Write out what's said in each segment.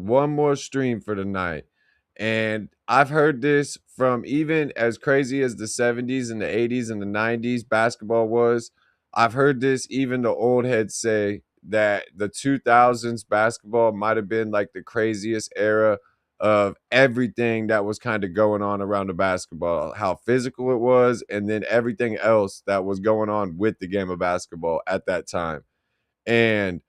one more stream for the night. And I've heard this from even as crazy as the 70s and the 80s and the 90s basketball was. I've heard this even the old heads say that the 2000s basketball might have been like the craziest era of everything that was kind of going on around the basketball, how physical it was, and then everything else that was going on with the game of basketball at that time. And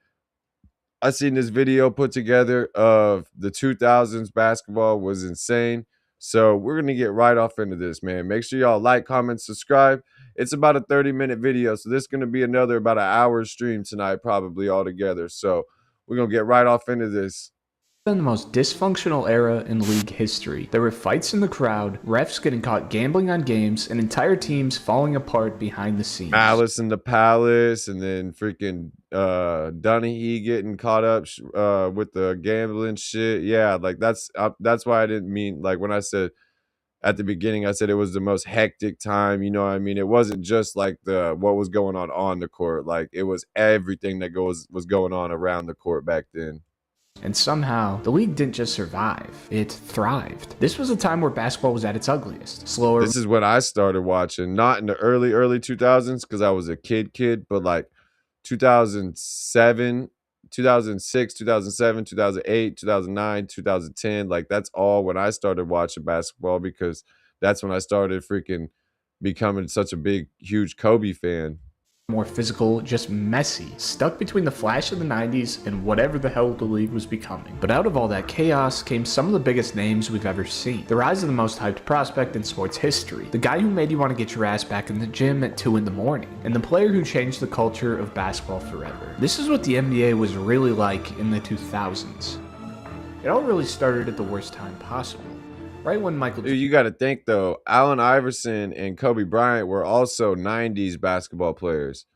I seen this video put together of the 2000s basketball was insane. So we're going to get right off into this, man. Make sure y'all like, comment, subscribe. It's about a 30-minute video. So this is going to be another about an hour stream tonight, probably altogether. So we're going to get right off into this. Been the most dysfunctional era in league history. There were fights in the crowd, refs getting caught gambling on games, and entire teams falling apart behind the scenes. Malice in the Palace, and then freaking Dunleavy getting caught up with the gambling shit. Yeah, like that's why I didn't mean, like, when I said at the beginning, I said it was the most hectic time. You know what I mean? It wasn't just like what was going on the court. Like, it was everything that was going on around the court back then. And somehow, the league didn't just survive, it thrived. This was a time where basketball was at its ugliest. Slower. This is when I started watching, not in the early 2000s because I was a kid, but like 2007, 2006, 2007, 2008, 2009, 2010. Like, that's all when I started watching basketball, because that's when I started freaking becoming such a big, huge Kobe fan. More physical, just messy, stuck between the flash of the 90s and whatever the hell the league was becoming. But out of all that chaos came some of the biggest names we've ever seen. The rise of the most hyped prospect in sports history, the guy who made you want to get your ass back in the gym at 2 in the morning, and the player who changed the culture of basketball forever. This is what the NBA was really like in the 2000s. It all really started at the worst time possible. Right when Dude, you got to think, though, Allen Iverson and Kobe Bryant were also 90s basketball players.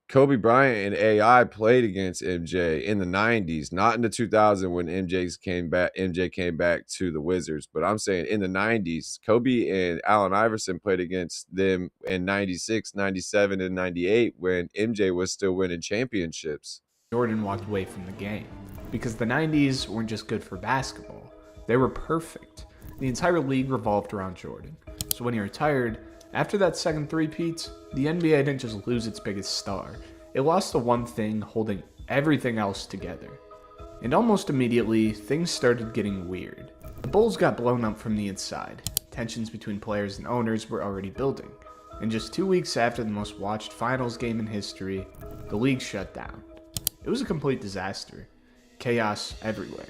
Kobe Bryant and AI played against MJ in the 90s, not in the 2000s when MJ came back to the Wizards. But I'm saying in the 90s, Kobe and Allen Iverson played against them in 96, 97, and 98 when MJ was still winning championships. Jordan walked away from the game because the 90s weren't just good for basketball. They were perfect. The entire league revolved around Jordan. So when he retired, after that second three-peat, the NBA didn't just lose its biggest star. It lost the one thing holding everything else together. And almost immediately, things started getting weird. The Bulls got blown up from the inside. Tensions between players and owners were already building. And just 2 weeks after the most watched finals game in history, the league shut down. It was a complete disaster. Chaos everywhere.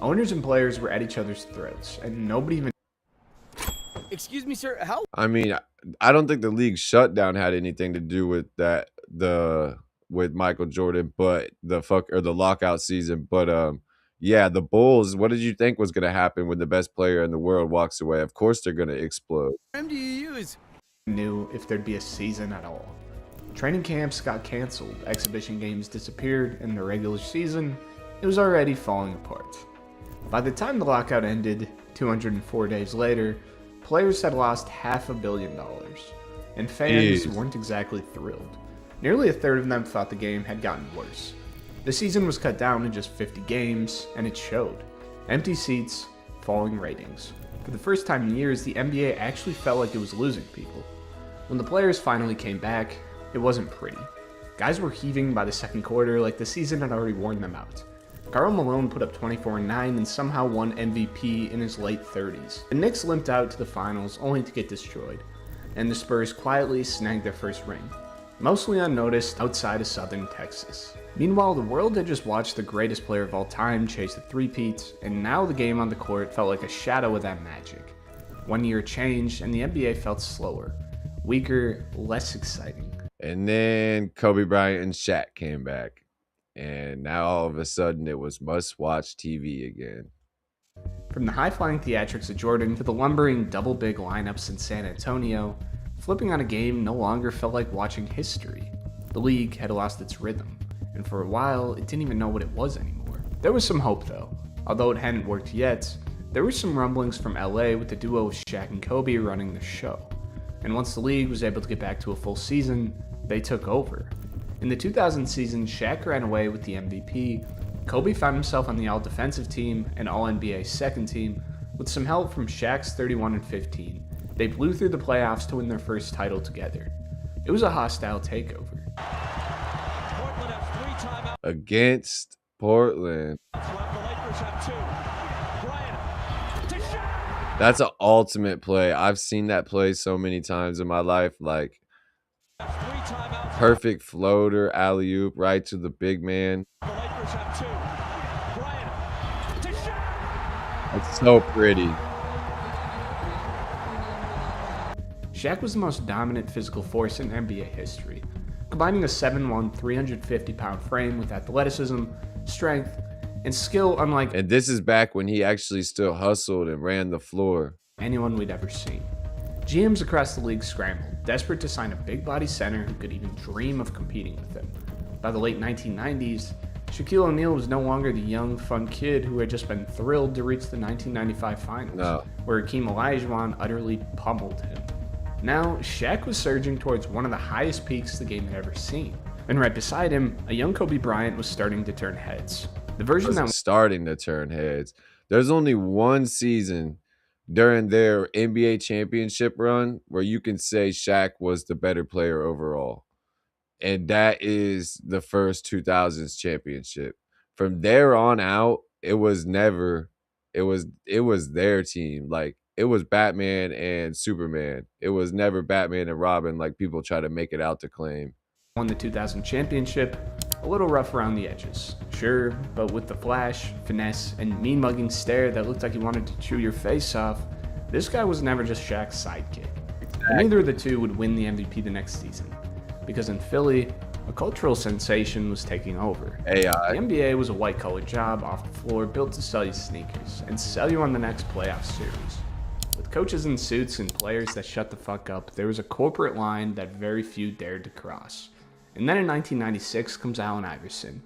Owners and players were at each other's throats, and nobody even... Excuse me, sir, how? I mean, I don't think the league shutdown had anything to do with that, with Michael Jordan, but the lockout season. But yeah, the Bulls, what did you think was going to happen when the best player in the world walks away? Of course they're going to explode. What do you use? Knew if there'd be a season at all. Training camps got canceled, exhibition games disappeared, and the regular season, it was already falling apart. By the time the lockout ended, 204 days later, players had lost $500 million, and fans weren't exactly thrilled. Nearly a third of them thought the game had gotten worse. The season was cut down to just 50 games, and it showed. Empty seats, falling ratings. For the first time in years, the NBA actually felt like it was losing people. When the players finally came back, it wasn't pretty. Guys were heaving by the second quarter like the season had already worn them out. Karl Malone put up 24-9 and somehow won MVP in his late 30s. The Knicks limped out to the finals only to get destroyed, and the Spurs quietly snagged their first ring, mostly unnoticed outside of southern Texas. Meanwhile, the world had just watched the greatest player of all time chase the three-peats, and now the game on the court felt like a shadow of that magic. 1 year changed, and the NBA felt slower, weaker, less exciting. And then Kobe Bryant and Shaq came back. And now all of a sudden it was must-watch TV again. From the high-flying theatrics of Jordan to the lumbering double-big lineups in San Antonio, flipping on a game no longer felt like watching history. The league had lost its rhythm, and for a while it didn't even know what it was anymore. There was some hope though. Although it hadn't worked yet, there were some rumblings from LA with the duo of Shaq and Kobe running the show. And once the league was able to get back to a full season, they took over. In the 2000 season, Shaq ran away with the MVP, Kobe found himself on the All-Defensive Team and All-NBA second team with some help from Shaq's 31 and 15. They blew through the playoffs to win their first title together. It was a hostile takeover. Against Portland. That's an ultimate play. I've seen that play so many times in my life. Like, perfect floater, alley-oop, right to the big man. It's so pretty. Shaq was the most dominant physical force in NBA history, combining a 7'1", 350-pound frame with athleticism, strength, and skill unlike And this is back when he actually still hustled and ran the floor. anyone we'd ever seen. GMs across the league scrambled, desperate to sign a big-body center who could even dream of competing with him. By the late 1990s, Shaquille O'Neal was no longer the young, fun kid who had just been thrilled to reach the 1995 finals, where Hakeem Olajuwon utterly pummeled him. Now, Shaq was surging towards one of the highest peaks the game had ever seen. And right beside him, a young Kobe Bryant was starting to turn heads. The version that was starting to turn heads. There's only one season during their NBA championship run where you can say Shaq was the better player overall. And that is the first 2000's championship. From there on out, it was their team. Like, it was Batman and Superman. It was never Batman and Robin like people try to make it out to claim. Won the 2000 championship, a little rough around the edges. Sure, but with the flash, finesse, and mean-mugging stare that looked like he wanted to chew your face off, this guy was never just Shaq's sidekick. And neither of the two would win the MVP the next season. Because in Philly, a cultural sensation was taking over. AI. The NBA was a white-collar job off the floor built to sell you sneakers and sell you on the next playoff series. With coaches in suits and players that shut the fuck up, there was a corporate line that very few dared to cross. And then in 1996 comes Allen Iverson.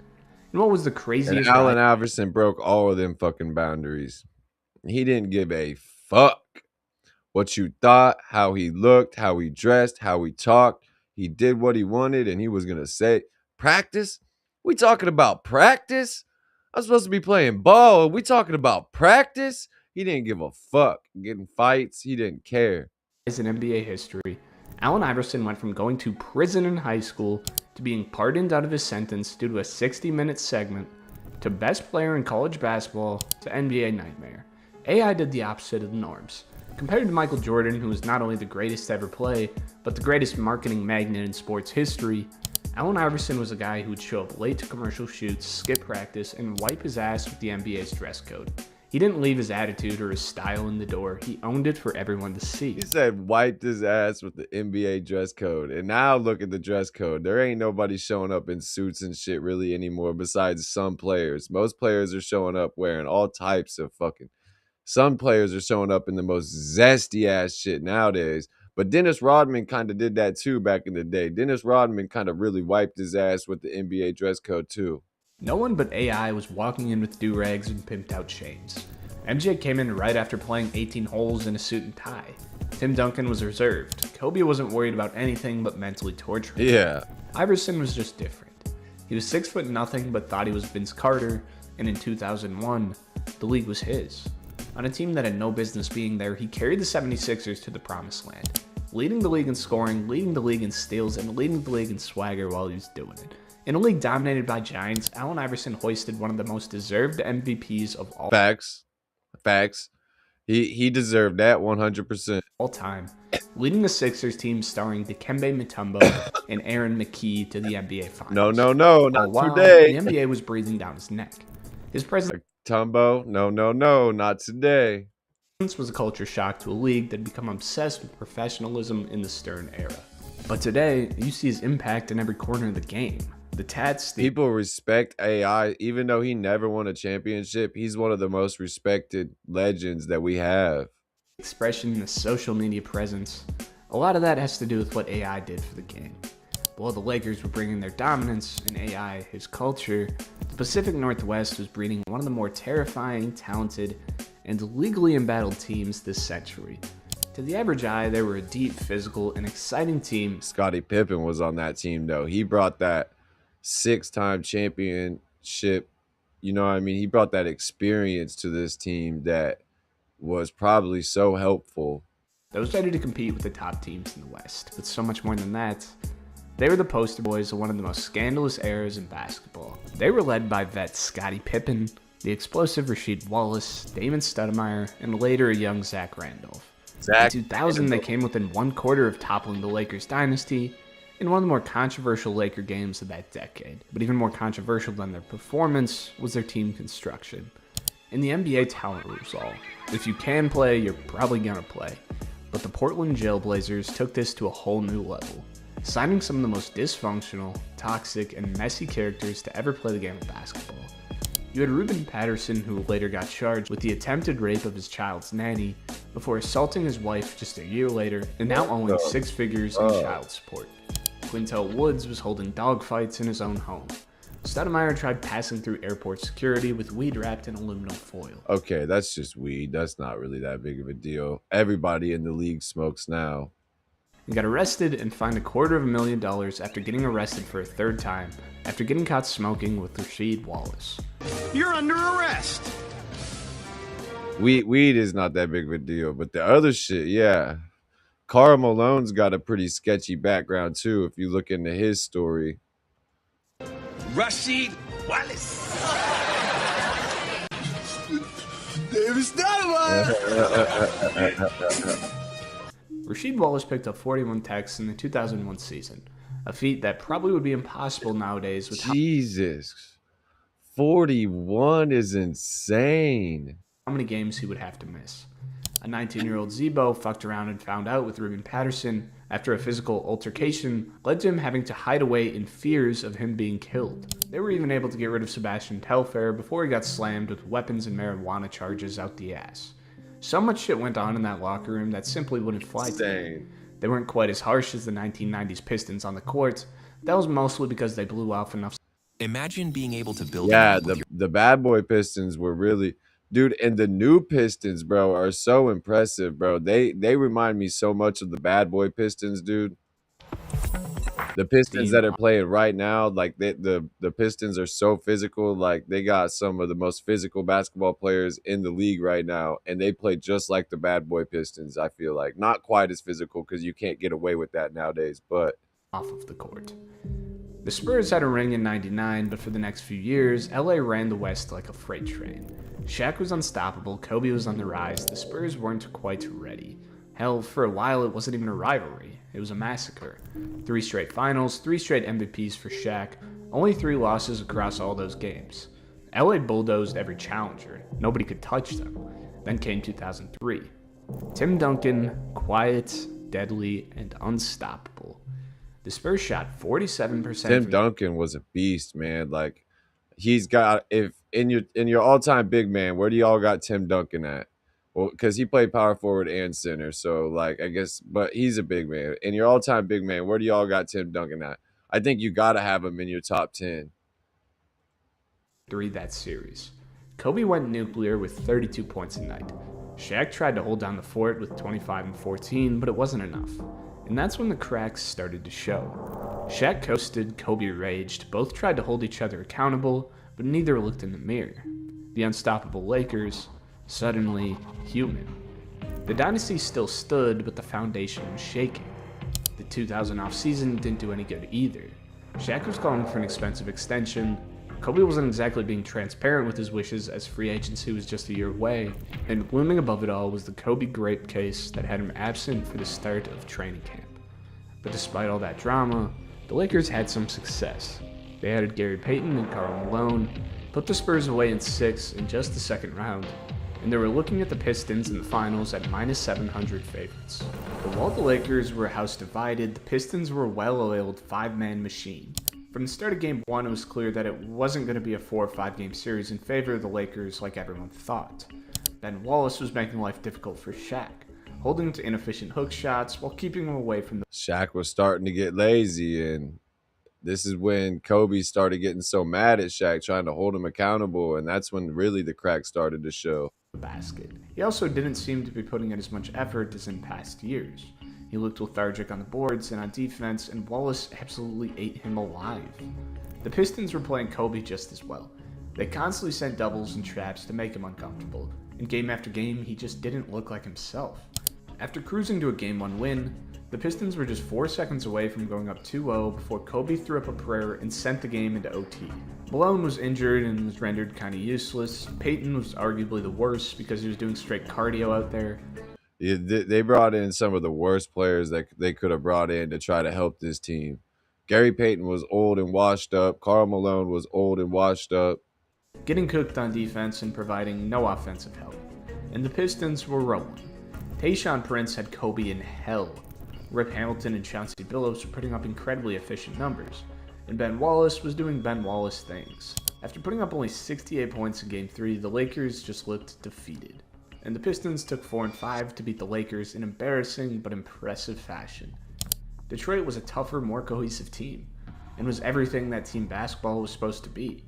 And what was the craziest? And Allen Iverson broke all of them fucking boundaries. He didn't give a fuck what you thought, how he looked, how he dressed, how he talked. He did what he wanted, and he was going to say, practice? We talking about practice? I'm supposed to be playing ball, and we talking about practice? He didn't give a fuck. Getting fights, he didn't care. In NBA history, Allen Iverson went from going to prison in high school to being pardoned out of his sentence due to a 60-minute segment to best player in college basketball to NBA nightmare. AI did the opposite of the norms. Compared to Michael Jordan, who was not only the greatest to ever play, but the greatest marketing magnet in sports history, Allen Iverson was a guy who would show up late to commercial shoots, skip practice, and wipe his ass with the NBA's dress code. He didn't leave his attitude or his style in the door. He owned it for everyone to see. He said wiped his ass with the NBA dress code. And now look at the dress code. There ain't nobody showing up in suits and shit really anymore besides some players. Most players are showing up wearing all types of fucking... Some players are showing up in the most zesty ass shit nowadays. But Dennis Rodman kind of did that too back in the day. Dennis Rodman kind of really wiped his ass with the NBA dress code too. No one but AI was walking in with do-rags and pimped out chains. MJ came in right after playing 18 holes in a suit and tie. Tim Duncan was reserved. Kobe wasn't worried about anything but mentally torturing. Yeah. Iverson was just different. He was 6'0" but thought he was Vince Carter, and in 2001, the league was his. On a team that had no business being there, he carried the 76ers to the promised land, leading the league in scoring, leading the league in steals, and leading the league in swagger while he was doing it. In a league dominated by giants, Allen Iverson hoisted one of the most deserved MVPs of all Facts. He deserved that 100%. All time, leading the Sixers team starring Dikembe Mutombo and Aaron McKee to the NBA Finals. No, not today. The NBA was breathing down his neck. His presence Tumbo, no, not today. was a culture shock to a league that had become obsessed with professionalism in the Stern era. But today, you see his impact in every corner of the game. The tats, people respect AI, even though he never won a championship. He's one of the most respected legends that we have. Expression, the social media presence, a lot of that has to do with what AI did for the game. While the Lakers were bringing their dominance and AI his culture, the Pacific Northwest was breeding one of the more terrifying, talented, and legally embattled teams this century. To the average eye, they were a deep, physical, and exciting team. Scottie Pippen was on that team, though. He brought that 6-time championship, You know what I mean? He brought that experience to this team that was probably so helpful. Those ready to compete with the top teams in the West. But so much more than that, they were the poster boys of one of the most scandalous eras in basketball. They were led by vets Scottie Pippen, the explosive Rasheed Wallace, Damon Stoudemire, and later a young Zach Randolph. In 2000, they came within one quarter of toppling the Lakers dynasty in one of the more controversial Laker games of that decade. But even more controversial than their performance was their team construction. In the NBA, talent rules all. If you can play, you're probably gonna play. But the Portland Jailblazers took this to a whole new level, signing some of the most dysfunctional, toxic, and messy characters to ever play the game of basketball. You had Ruben Patterson, who later got charged with the attempted rape of his child's nanny before assaulting his wife just a year later and now owing six figures in child support. Quintel Woods was holding dogfights in his own home. Stoudemire tried passing through airport security with weed wrapped in aluminum foil. Okay, that's just weed. That's not really that big of a deal. Everybody in the league smokes now. He got arrested and fined $250,000 after getting arrested for a third time after getting caught smoking with Rasheed Wallace. You're under arrest. Weed is not that big of a deal, but the other shit, yeah. Karl Malone's got a pretty sketchy background too, if you look into his story. Rasheed Wallace. David Stoudemire. Rasheed Wallace picked up 41 techs in the 2001 season, a feat that probably would be impossible nowadays with Jesus. 41 is insane. how many games he would have to miss. A 19-year-old Zebo fucked around and found out with Ruben Patterson after a physical altercation led to him having to hide away in fears of him being killed. They were even able to get rid of Sebastian Telfair before he got slammed with weapons and marijuana charges out the ass. So much shit went on in that locker room that simply wouldn't fly today. They weren't quite as harsh as the 1990s Pistons on the court. That was mostly because they blew off enough. Imagine being able to build. Yeah, the bad boy Pistons were really, dude, and the new Pistons, bro, are so impressive, bro. They remind me so much of the bad boy Pistons, dude. The Pistons that are playing right now, like the Pistons are so physical. Like they got some of the most physical basketball players in the league right now, and they play just like the bad boy Pistons. I feel like not quite as physical because you can't get away with that nowadays, but Off of the court. The Spurs had a ring in '99, but for the next few years, LA ran the West like a freight train. Shaq was unstoppable, Kobe was on the rise, the Spurs weren't quite ready. Hell, for a while it wasn't even a rivalry, it was a massacre. 3 straight finals, 3 straight MVPs for Shaq, only 3 losses across all those games. LA bulldozed every challenger, nobody could touch them. Then came 2003. Tim Duncan, quiet, deadly, and unstoppable. The Spurs shot 47%. Tim Duncan was a beast, man. Like he's got, if in your all-time big man, where do y'all got Tim Duncan at? Well, because he played power forward and center, so like I guess, but he's a big man. In your all-time big man, where do y'all got Tim Duncan at? I think you got to have him in your top 10. That series. Kobe went nuclear with 32 points a night. Shaq tried to hold down the fort with 25 and 14, but it wasn't enough. And that's when the cracks started to show. Shaq coasted, Kobe raged, both tried to hold each other accountable, but neither looked in the mirror. The unstoppable Lakers, suddenly human. The dynasty still stood, but the foundation was shaking. The 2000 offseason didn't do any good either. Shaq was calling for an expensive extension, Kobe wasn't exactly being transparent with his wishes as free agency was just a year away, and looming above it all was the Kobe grape case that had him absent for the start of training camp. But despite all that drama, the Lakers had some success. They added Gary Payton and Karl Malone, put the Spurs away in 6 in just the second round, and they were looking at the Pistons in the finals at -700 favorites. But while the Lakers were a house divided, the Pistons were a well-oiled 5-man machine. From the start of Game 1, it was clear that it wasn't going to be a 4 or 5 game series in favor of the Lakers like everyone thought. Ben Wallace was making life difficult for Shaq, holding to inefficient hook shots while keeping him away from the Shaq was starting to get lazy, and this is when Kobe started getting so mad at Shaq, trying to hold him accountable, and that's when really the cracks started to show. basket. He also didn't seem to be putting in as much effort as in past years. He looked lethargic on the boards and on defense, and Wallace absolutely ate him alive. The Pistons were playing Kobe just as well. They constantly sent doubles and traps to make him uncomfortable, and game after game, he just didn't look like himself. After cruising to a Game 1 win, the Pistons were just 4 seconds away from going up 2-0 before Kobe threw up a prayer and sent the game into OT. Malone was injured and was rendered kinda useless. Peyton was arguably the worst because he was doing straight cardio out there. Yeah, they brought in some of the worst players that they could have brought in to try to help this team. Gary Payton was old and washed up. Karl Malone was old and washed up. Getting cooked on defense and providing no offensive help. And the Pistons were rolling. Tayshaun Prince had Kobe in hell. Rip Hamilton and Chauncey Billups were putting up incredibly efficient numbers. And Ben Wallace was doing Ben Wallace things. After putting up only 68 points in Game 3, the Lakers just looked defeated. And the Pistons took 4 and 5 to beat the Lakers in embarrassing but impressive fashion. Detroit was a tougher, more cohesive team, and was everything that team basketball was supposed to be.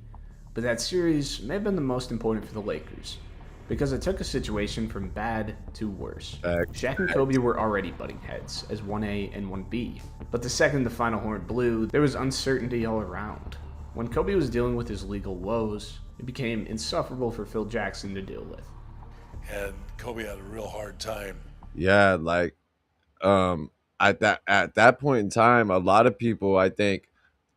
But that series may have been the most important for the Lakers, because it took a situation from bad to worse. Shaq and Kobe were already butting heads as 1A and 1B, but the second the final horn blew, there was uncertainty all around. When Kobe was dealing with his legal woes, it became insufferable for Phil Jackson to deal with. And Kobe had a real hard time. Yeah, like at that point in time, a lot of people I think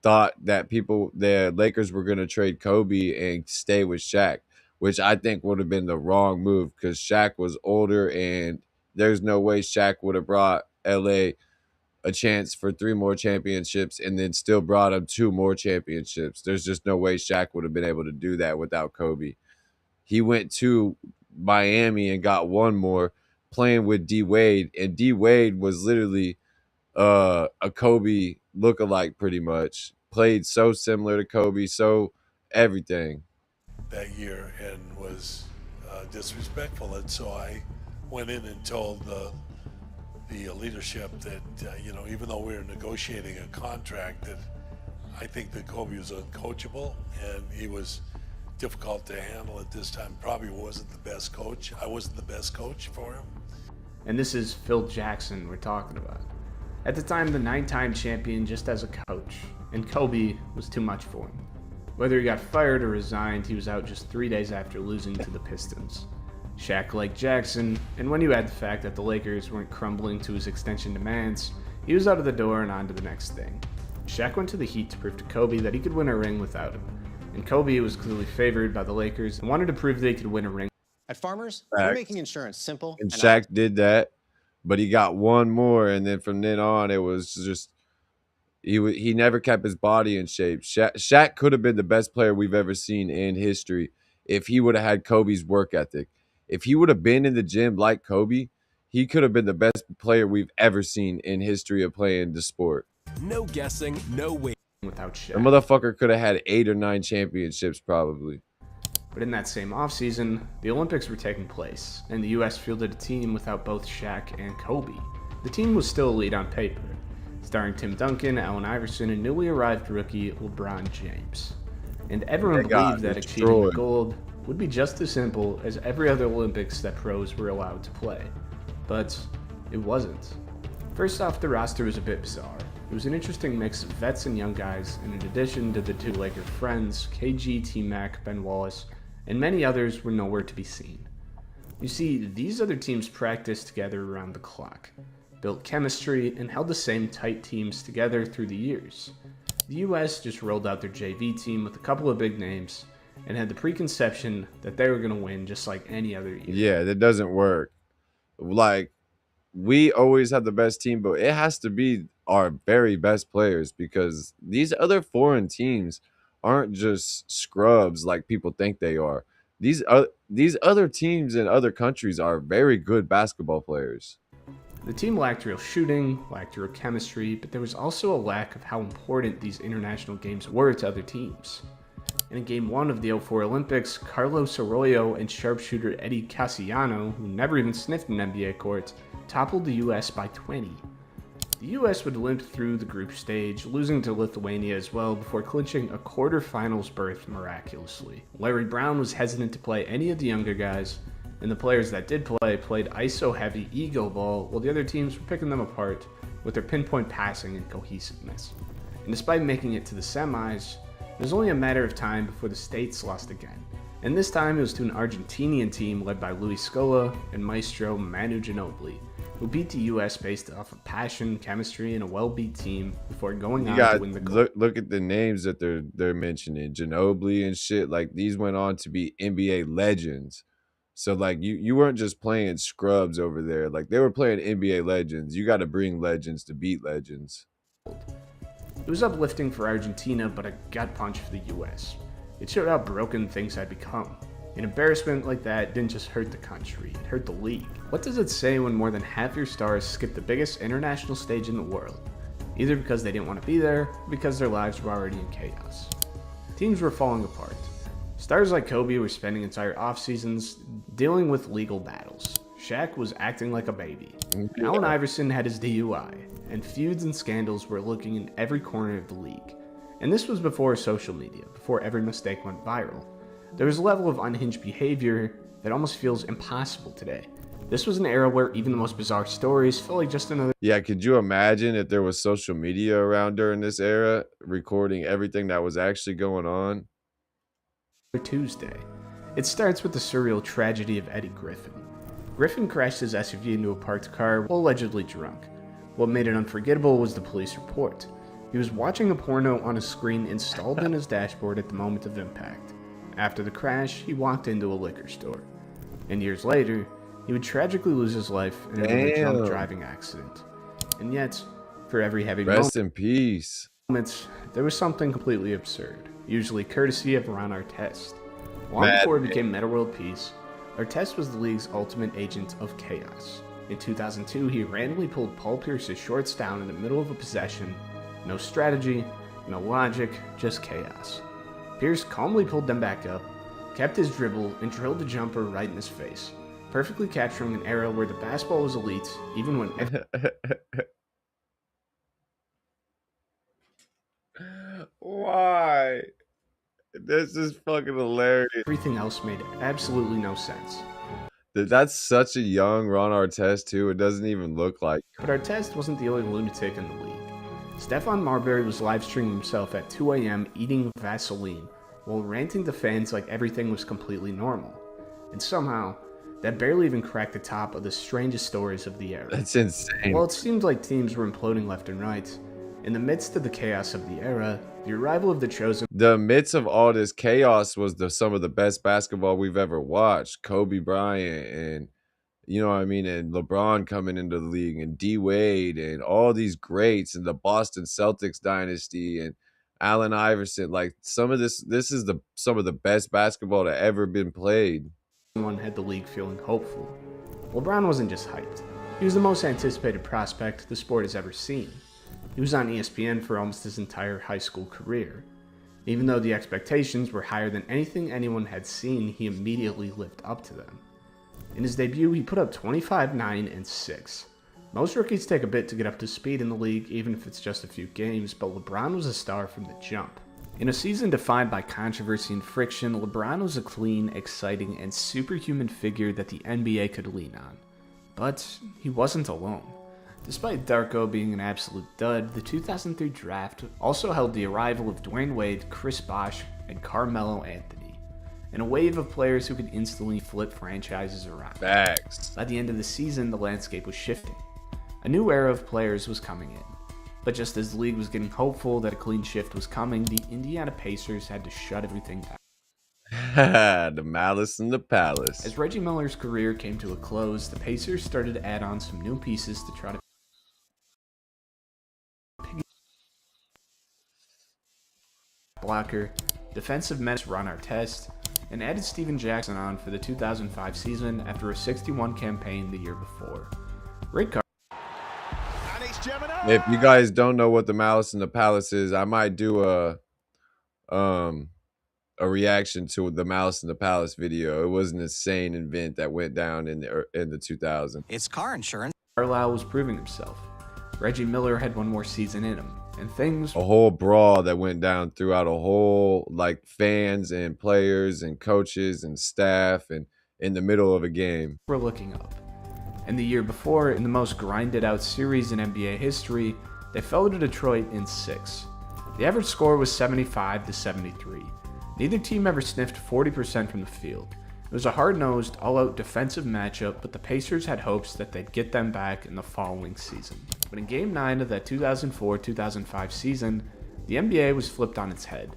thought that the Lakers were going to trade Kobe and stay with Shaq, which I think would have been the wrong move because Shaq was older and there's no way Shaq would have brought LA a chance for 3 more championships and then still brought him 2 more championships. There's just no way Shaq would have been able to do that without Kobe. He went to Miami and got 1 more playing with D Wade, and D Wade was literally a Kobe lookalike pretty much. Played so similar to Kobe, so everything. That year and was disrespectful, and so I went in and told the leadership that even though we were negotiating a contract, that I think that Kobe was uncoachable and he was difficult to handle at this time. Probably wasn't the best coach. I wasn't the best coach for him. And this is Phil Jackson we're talking about. At the time, the 9-time champion just as a coach, and Kobe was too much for him. Whether he got fired or resigned, he was out just 3 days after losing to the Pistons. Shaq liked Jackson, and when you add the fact that the Lakers weren't crumbling to his extension demands, he was out of the door and on to the next thing. Shaq went to the Heat to prove to Kobe that he could win a ring without him, and Kobe was clearly favored by the Lakers and wanted to prove they could win a ring. At Farmers, we're making insurance simple. And Shaq did that, but he got 1 more, and then from then on, it was just he never kept his body in shape. Shaq could have been the best player we've ever seen in history if he would have had Kobe's work ethic. If he would have been in the gym like Kobe, he could have been the best player we've ever seen in history of playing the sport. No guessing, no waiting. Without Shaq. The motherfucker could have had 8 or 9 championships probably. But in that same offseason, the Olympics were taking place, and the US fielded a team without both Shaq and Kobe. The team was still elite on paper, starring Tim Duncan, Allen Iverson, and newly arrived rookie LeBron James. And everyone believed that achieving the gold would be just as simple as every other Olympics that pros were allowed to play. But it wasn't. First off, the roster was a bit bizarre. It was an interesting mix of vets and young guys, and in addition to the 2 Laker friends, KG, T-Mac, Ben Wallace, and many others were nowhere to be seen. You see, these other teams practiced together around the clock, built chemistry, and held the same tight teams together through the years. The US just rolled out their JV team with a couple of big names, and had the preconception that they were going to win just like any other year. Yeah, that doesn't work. Like, we always have the best team, but it has to be our very best players because these other foreign teams aren't just scrubs like people think they are. These other teams in other countries are very good basketball players. The team lacked real shooting, lacked real chemistry, but there was also a lack of how important these international games were to other teams. And in Game 1 of the 2004 Olympics, Carlos Arroyo and sharpshooter Eddie Casiano, who never even sniffed an NBA court, toppled the US by 20. The US would limp through the group stage, losing to Lithuania as well before clinching a quarterfinals berth miraculously. Larry Brown was hesitant to play any of the younger guys, and the players that did play played ISO-heavy ego ball while the other teams were picking them apart with their pinpoint passing and cohesiveness. And despite making it to the semis, It was only a matter of time before the States lost again, and this time it was to an Argentinian team led by Luis Scola and Maestro Manu Ginobili, who beat the US based off of passion, chemistry, and a well-beat team before going on to win the gold. Look at the names that they're mentioning, Ginobili and shit. Like these went on to be NBA legends. So like you weren't just playing scrubs over there. Like they were playing NBA legends. You got to bring legends to beat legends. It was uplifting for Argentina, but a gut punch for the US. It showed how broken things had become. An embarrassment like that didn't just hurt the country, it hurt the league. What does it say when more than half your stars skip the biggest international stage in the world? Either because they didn't want to be there, or because their lives were already in chaos. Teams were falling apart. Stars like Kobe were spending entire off-seasons dealing with legal battles. Shaq was acting like a baby. Allen Iverson had his DUI, and feuds and scandals were looking in every corner of the league. And this was before social media, before every mistake went viral. There was a level of unhinged behavior that almost feels impossible today. This was an era where even the most bizarre stories felt like just another Yeah, could you imagine if there was social media around during this era, recording everything that was actually going on? Tuesday. It starts with the surreal tragedy of Eddie Griffin. Griffin crashed his SUV into a parked car while allegedly drunk. What made it unforgettable was the police report. He was watching a porno on a screen installed in his dashboard at the moment of impact. After the crash, he walked into a liquor store. And years later, he would tragically lose his life in a drunk driving accident. And yet, for every heavy Rest in peace. moments, there was something completely absurd, usually courtesy of Ron Artest. Long Mad before he man. became Meta World Peace, Artest was the league's ultimate agent of chaos. In 2002, he randomly pulled Paul Pierce's shorts down in the middle of a possession. No strategy, no logic, just chaos. Pierce calmly pulled them back up, kept his dribble, and drilled the jumper right in his face, perfectly capturing an era where the basketball was elite, even when Why? This is fucking hilarious. everything else made absolutely no sense. That's such a young Ron Artest too. It doesn't even look like. But Artest wasn't the only lunatic in the league. Stephon Marbury was live streaming himself at 2 a.m. eating Vaseline while ranting to fans like everything was completely normal. And somehow, that barely even cracked the top of the strangest stories of the era. That's insane. While it seemed like teams were imploding left and right, in the midst of the chaos of the era, the arrival of the Chosen The midst of all this chaos was some of the best basketball we've ever watched. Kobe Bryant and you know what I mean, and LeBron coming into the league and D Wade and all these greats and the Boston Celtics dynasty and Allen Iverson. Like some of this is some of the best basketball that ever been played. one had the league feeling hopeful. LeBron wasn't just hyped. He was the most anticipated prospect the sport has ever seen. He was on ESPN for almost his entire high school career. Even though the expectations were higher than anything anyone had seen, he immediately lived up to them. In his debut, he put up 25, 9, and 6. Most rookies take a bit to get up to speed in the league, even if it's just a few games, but LeBron was a star from the jump. In a season defined by controversy and friction, LeBron was a clean, exciting, and superhuman figure that the NBA could lean on. But he wasn't alone. Despite Darko being an absolute dud, the 2003 draft also held the arrival of Dwayne Wade, Chris Bosh, and Carmelo Anthony, and a wave of players who could instantly flip franchises around. Facts. By the end of the season, the landscape was shifting. A new era of players was coming in. But just as the league was getting hopeful that a clean shift was coming, the Indiana Pacers had to shut everything down. The malice in the palace. As Reggie Miller's career came to a close, the Pacers started to add on some new pieces to try to blocker, defensive menace Ron Artest, and added Steven Jackson on for the 2005 season after a 61 campaign the year before. Rick If you guys don't know what the malice in the palace is, I might do a reaction to the Malice in the Palace video. It was an insane event that went down in the 2000s. It's car insurance. Carlisle was proving himself. Reggie Miller had one more season in him, and things A whole brawl that went down throughout a whole like fans and players and coaches and staff and in the middle of a game. were looking up. And the year before, in the most grinded out series in NBA history, they fell to Detroit in 6. The average score was 75-73. Neither team ever sniffed 40% from the field. It was a hard-nosed, all-out defensive matchup, but the Pacers had hopes that they'd get them back in the following season. But in Game 9 of that 2004-2005 season, the NBA was flipped on its head.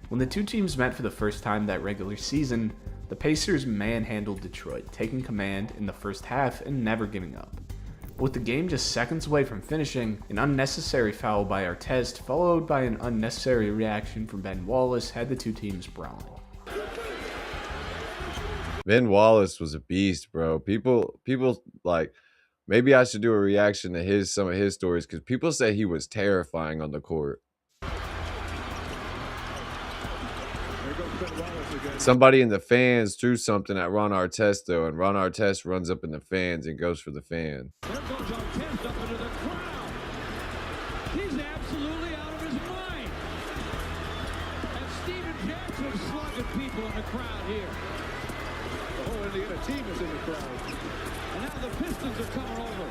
When the two teams met for the first time that regular season, the Pacers manhandled Detroit, taking command in the first half and never giving up. With the game just seconds away from finishing, an unnecessary foul by Artest followed by an unnecessary reaction from Ben Wallace had the two teams brawling. Ben Wallace was a beast, bro. People like, maybe I should do a reaction to some of his stories, because people say he was terrifying on the court. Somebody in the fans threw something at Ron Artest, though, and Ron Artest runs up in the fans and goes for the fan. There goes Artest up into the crowd. He's absolutely out of his mind. And Steven Jackson slugging people in the crowd here. The whole Indiana team is in the crowd. And now the Pistons are coming over.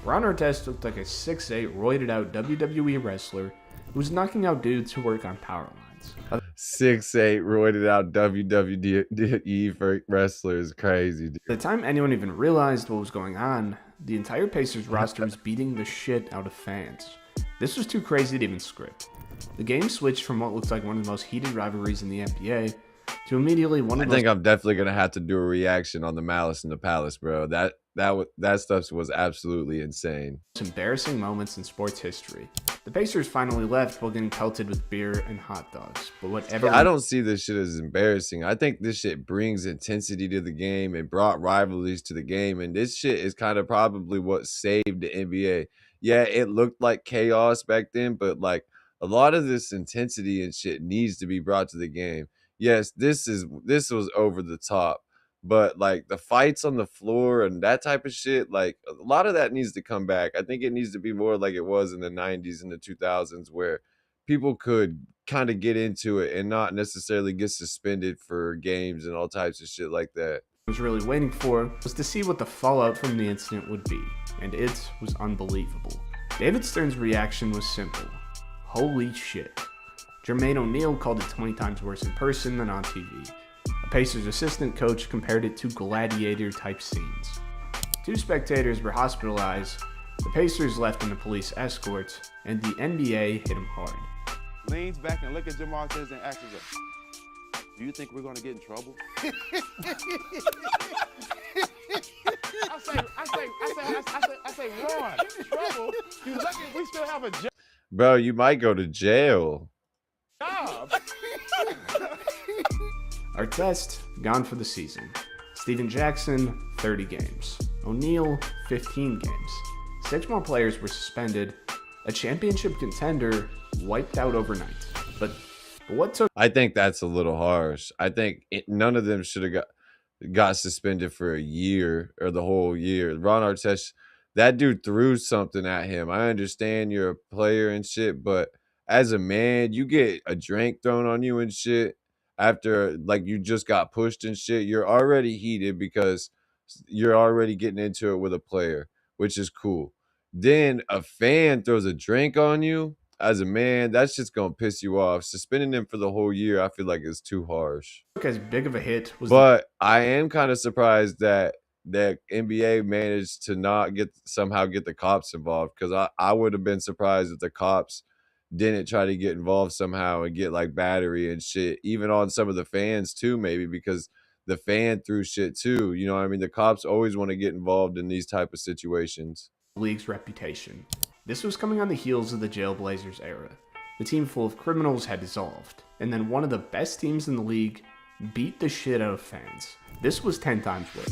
Ron Artest looked like a 6'8", roided-out WWE wrestler who was knocking out dudes who work on power lines. 6'8", roided out WWE wrestler is crazy, dude. By the time anyone even realized what was going on, the entire Pacers roster was beating the shit out of fans. This was too crazy to even script. The game switched from what looks like one of the most heated rivalries in the NBA to immediately one of the I think I'm definitely gonna have to do a reaction on the Malice in the Palace, bro. That stuff was absolutely insane. most embarrassing moments in sports history. The Pacers finally left while getting pelted with beer and hot dogs. But whatever. I don't see this shit as embarrassing. I think this shit brings intensity to the game and brought rivalries to the game. And this shit is kind of probably what saved the NBA. Yeah, it looked like chaos back then, but like a lot of this intensity and shit needs to be brought to the game. Yes, this was over the top. But like the fights on the floor and that type of shit, like a lot of that needs to come back. I think it needs to be more like it was in the 90s and the 2000s, where people could kind of get into it and not necessarily get suspended for games and all types of shit like that. was really waiting for was to see what the fallout from the incident would be, and it was unbelievable. David Stern's reaction was simple. Holy shit. Jermaine O'Neal called it 20 times worse in person than on TV. A Pacers assistant coach compared it to gladiator-type scenes. 2 spectators were hospitalized, the Pacers left in a police escort, and the NBA hit him hard. Leans back and look at Jamal says and asks us, do you think we're going to get in trouble? I say, Ron, trouble? You lucky we still have a Bro, you might go to jail. job. Artest, gone for the season. Steven Jackson, 30 games. O'Neal, 15 games. 6 more players were suspended. A championship contender wiped out overnight. But what took... I think that's a little harsh. I think none of them should have got suspended for a year or the whole year. Ron Artest, that dude threw something at him. I understand you're a player and shit, but as a man, you get a drink thrown on you and shit after like you just got pushed and shit. You're already heated because you're already getting into it with a player, which is cool. Then a fan throws a drink on you. As a man, that's just gonna piss you off. Suspending them for the whole year, I feel like is too harsh. as big of a hit was But I am kind of surprised that NBA managed to not somehow get the cops involved, because I would have been surprised if the cops didn't try to get involved somehow and get like battery and shit, even on some of the fans too, maybe because the fan threw shit too. You know what I mean? The cops always want to get involved in these type of situations. the league's reputation. This was coming on the heels of the Jailblazers era. The team full of criminals had dissolved, and then one of the best teams in the league beat the shit out of fans. This was 10 times worse.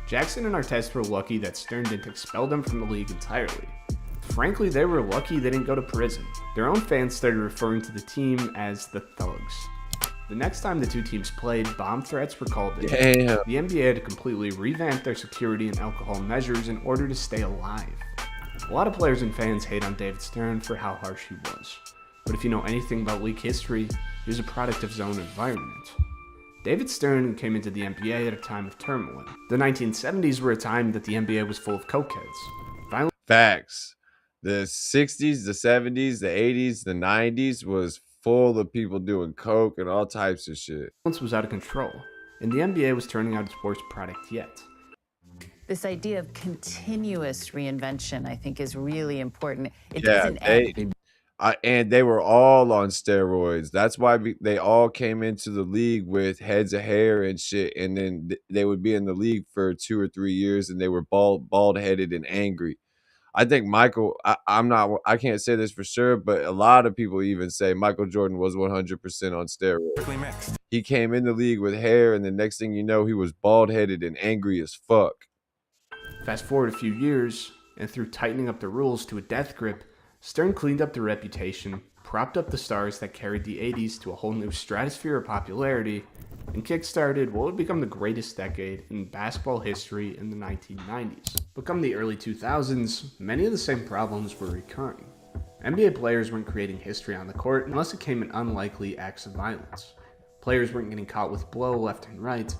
Jackson and Artest were lucky that Stern didn't expel them from the league entirely. Frankly, they were lucky they didn't go to prison. Their own fans started referring to the team as the Thugs. The next time the two teams played, bomb threats were called in. Damn. The NBA had to completely revamp their security and alcohol measures in order to stay alive. A lot of players and fans hate on David Stern for how harsh he was. But if you know anything about league history, he was a product of his own environment. David Stern came into the NBA at a time of turmoil. The 1970s were a time that the NBA was full of cokeheads. Facts. The 60s, the 70s, the 80s, the 90s was full of people doing coke and all types of shit. Violence was out of control, and the NBA was turning out its worst product yet. This idea of continuous reinvention, I think, is really important. It Yeah, doesn't end. and they were all on steroids. That's why they all came into the league with heads of hair and shit, and then they would be in the league for 2 or 3 years, and they were bald headed and angry. I think I'm not. I can't say this for sure, but a lot of people even say Michael Jordan was 100% on steroids. He came in the league with hair, and the next thing you know, he was bald headed and angry as fuck. Fast forward a few years, and through tightening up the rules to a death grip, Stern cleaned up the reputation, propped up the stars that carried the 80s to a whole new stratosphere of popularity, and kickstarted what would become the greatest decade in basketball history in the 1990s. But come the early 2000s, many of the same problems were recurring. NBA players weren't creating history on the court unless it came in unlikely acts of violence. Players weren't getting caught with blow left and right.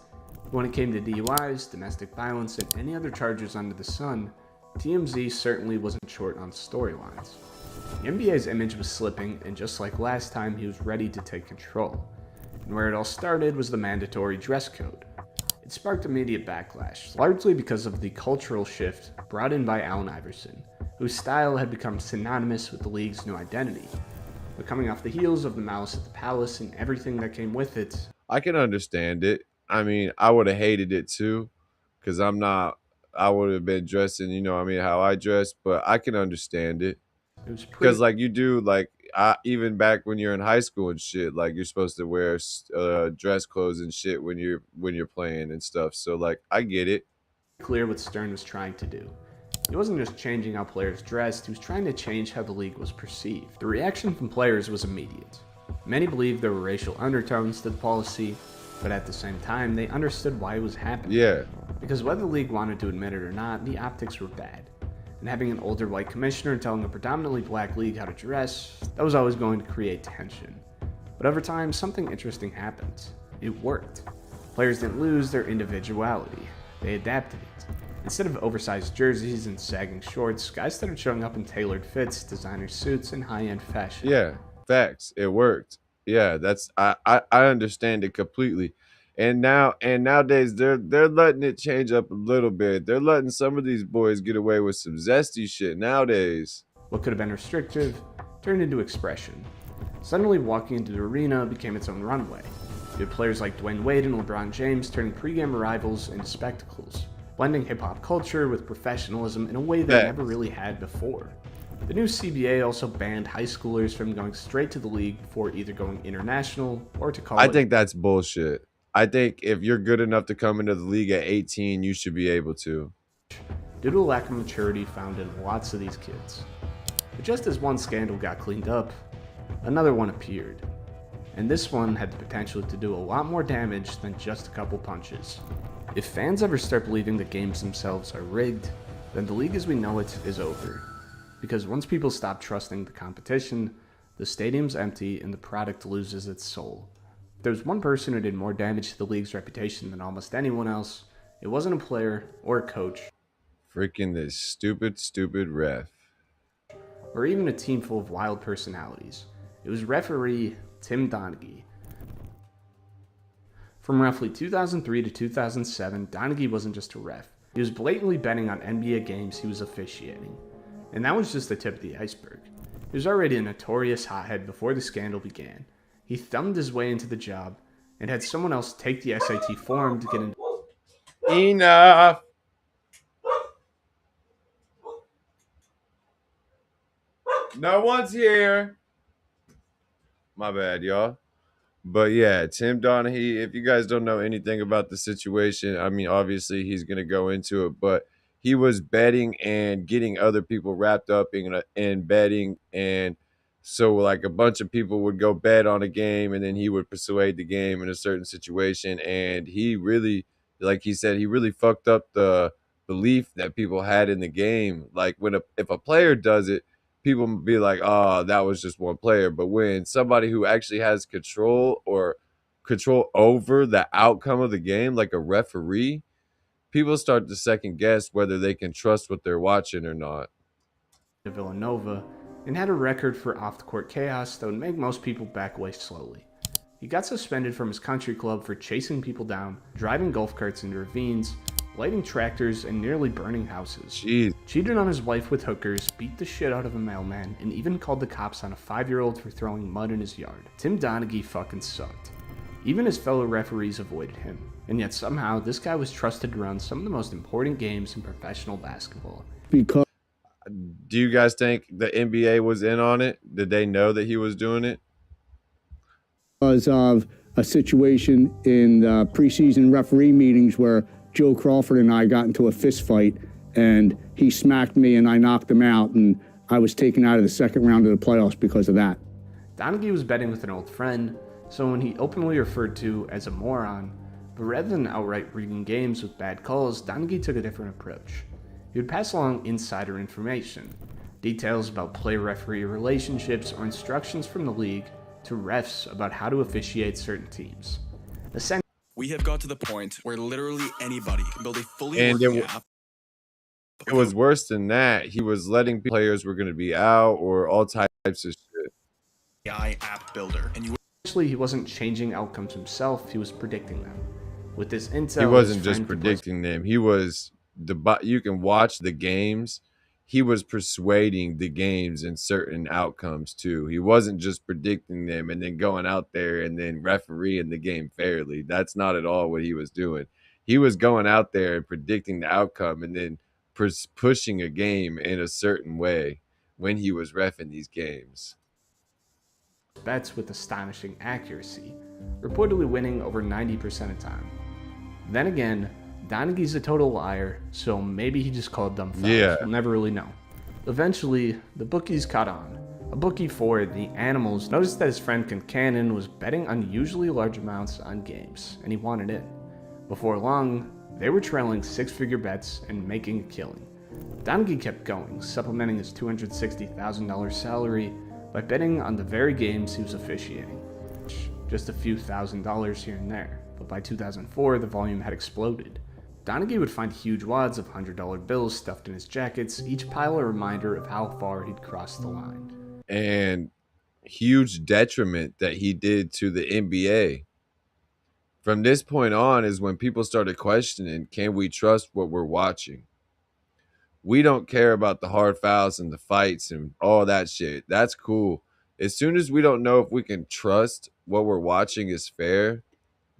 When it came to DUIs, domestic violence, and any other charges under the sun, TMZ certainly wasn't short on storylines. The NBA's image was slipping, and just like last time, he was ready to take control. And where it all started was the mandatory dress code. It sparked immediate backlash, largely because of the cultural shift brought in by Allen Iverson, whose style had become synonymous with the league's new identity. But coming off the heels of the Malice at the Palace and everything that came with it, I can understand it. I mean, I would have hated it too, because I would have been dressing, how I dress, but I can understand it. it was pretty Because, like, you do, like, even back when you're in high school and shit, like, you're supposed to wear dress clothes and shit when you're playing and stuff. So, like, I get it. clear what Stern was trying to do. He wasn't just changing how players dressed, he was trying to change how the league was perceived. The reaction from players was immediate. Many believed there were racial undertones to the policy, but at the same time, they understood why it was happening. Yeah. Because whether the league wanted to admit it or not, the optics were bad. And having an older white commissioner telling a predominantly black league how to dress, that was always going to create tension. But over time, something interesting happened. It worked. Players didn't lose their individuality. They adapted it. Instead of oversized jerseys and sagging shorts, guys started showing up in tailored fits, designer suits, and high-end fashion. Yeah. Facts. It worked. Yeah, I understand it completely. And nowadays they're letting it change up a little bit. They're letting some of these boys get away with some zesty shit nowadays. What could have been restrictive turned into expression. Suddenly, walking into the arena became its own runway. You had players like Dwayne Wade and LeBron James turning pregame arrivals into spectacles, blending hip-hop culture with professionalism in a way they Facts. never really had before. The new CBA also banned high schoolers from going straight to the league before either going international or to college. I think that's bullshit. I think if you're good enough to come into the league at 18, you should be able to. Due to a lack of maturity found in lots of these kids. But just as one scandal got cleaned up, another one appeared. And this one had the potential to do a lot more damage than just a couple punches. If fans ever start believing the games themselves are rigged, then the league as we know it is over. Because once people stop trusting the competition, the stadium's empty and the product loses its soul. If there's one person who did more damage to the league's reputation than almost anyone else, it wasn't a player or a coach, Freaking this stupid ref. or even a team full of wild personalities. It was referee Tim Donaghy. From roughly 2003 to 2007, Donaghy wasn't just a ref. He was blatantly betting on NBA games he was officiating. And that was just the tip of the iceberg. He was already a notorious hothead before the scandal began. He thumbed his way into the job and had someone else take the SAT form to get into. Enough. No one's here. My bad, y'all. But yeah, Tim Donaghy, if you guys don't know anything about the situation, I mean, obviously he's going to go into it, but he was betting and getting other people wrapped up in betting. And so, like, a bunch of people would go bet on a game, and then he would persuade the game in a certain situation. And he really, like he said, he really fucked up the belief that people had in the game. Like, if a player does it, people be like, oh, that was just one player. But when somebody who actually has control over the outcome of the game, like a referee, people start to second guess whether they can trust what they're watching or not. Villanova, and had a record for off-the-court chaos that would make most people back away slowly. He got suspended from his country club for chasing people down, driving golf carts into ravines, lighting tractors, and nearly burning houses. Jeez. Cheated on his wife with hookers, beat the shit out of a mailman, and even called the cops on a 5-year-old for throwing mud in his yard. Tim Donaghy fucking sucked. Even his fellow referees avoided him, and yet somehow this guy was trusted to run some of the most important games in professional basketball. Because do you guys think the NBA was in on it? Did they know that he was doing it? Because of a situation in the preseason referee meetings where Joe Crawford and I got into a fist fight, and he smacked me and I knocked him out, and I was taken out of the second round of the playoffs because of that. Donaghy was betting with an old friend, so when he openly referred to as a moron, but rather than outright rigging games with bad calls, Donaghy took a different approach. He would pass along insider information, details about player-referee relationships or instructions from the league to refs about how to officiate certain teams. We have got to the point where literally anybody can build a fully And working app. it was worse than that. He was letting players were going to be out or all types of shit. AI app builder, and you Actually, he wasn't changing outcomes himself, he was predicting them. With this intel, He wasn't just predicting them. He was you can watch the games. He was persuading the games in certain outcomes too. He wasn't just predicting them and then going out there and then refereeing the game fairly. That's not at all what he was doing. He was going out there and predicting the outcome and then pushing a game in a certain way when he was reffing these games. Bets with astonishing accuracy, reportedly winning over 90% of the time. Then again, Donaghy's a total liar, so maybe he just called dumb fouls. Yeah. We'll never really know. Eventually, the bookies caught on. A bookie for the Animals noticed that his friend Concannon was betting unusually large amounts on games, and he wanted in. Before long, they were trailing 6-figure bets and making a killing. Donaghy kept going, supplementing his $260,000 salary by betting on the very games he was officiating. Just a few $1,000s here and there, but by 2004, the volume had exploded. Donaghy would find huge wads of $100 bills stuffed in his jackets, each pile a reminder of how far he'd crossed the line. And huge detriment that he did to the NBA. From this point on is when people started questioning, can we trust what we're watching? We don't care about the hard fouls and the fights and all that shit. That's cool. As soon as we don't know if we can trust what we're watching is fair,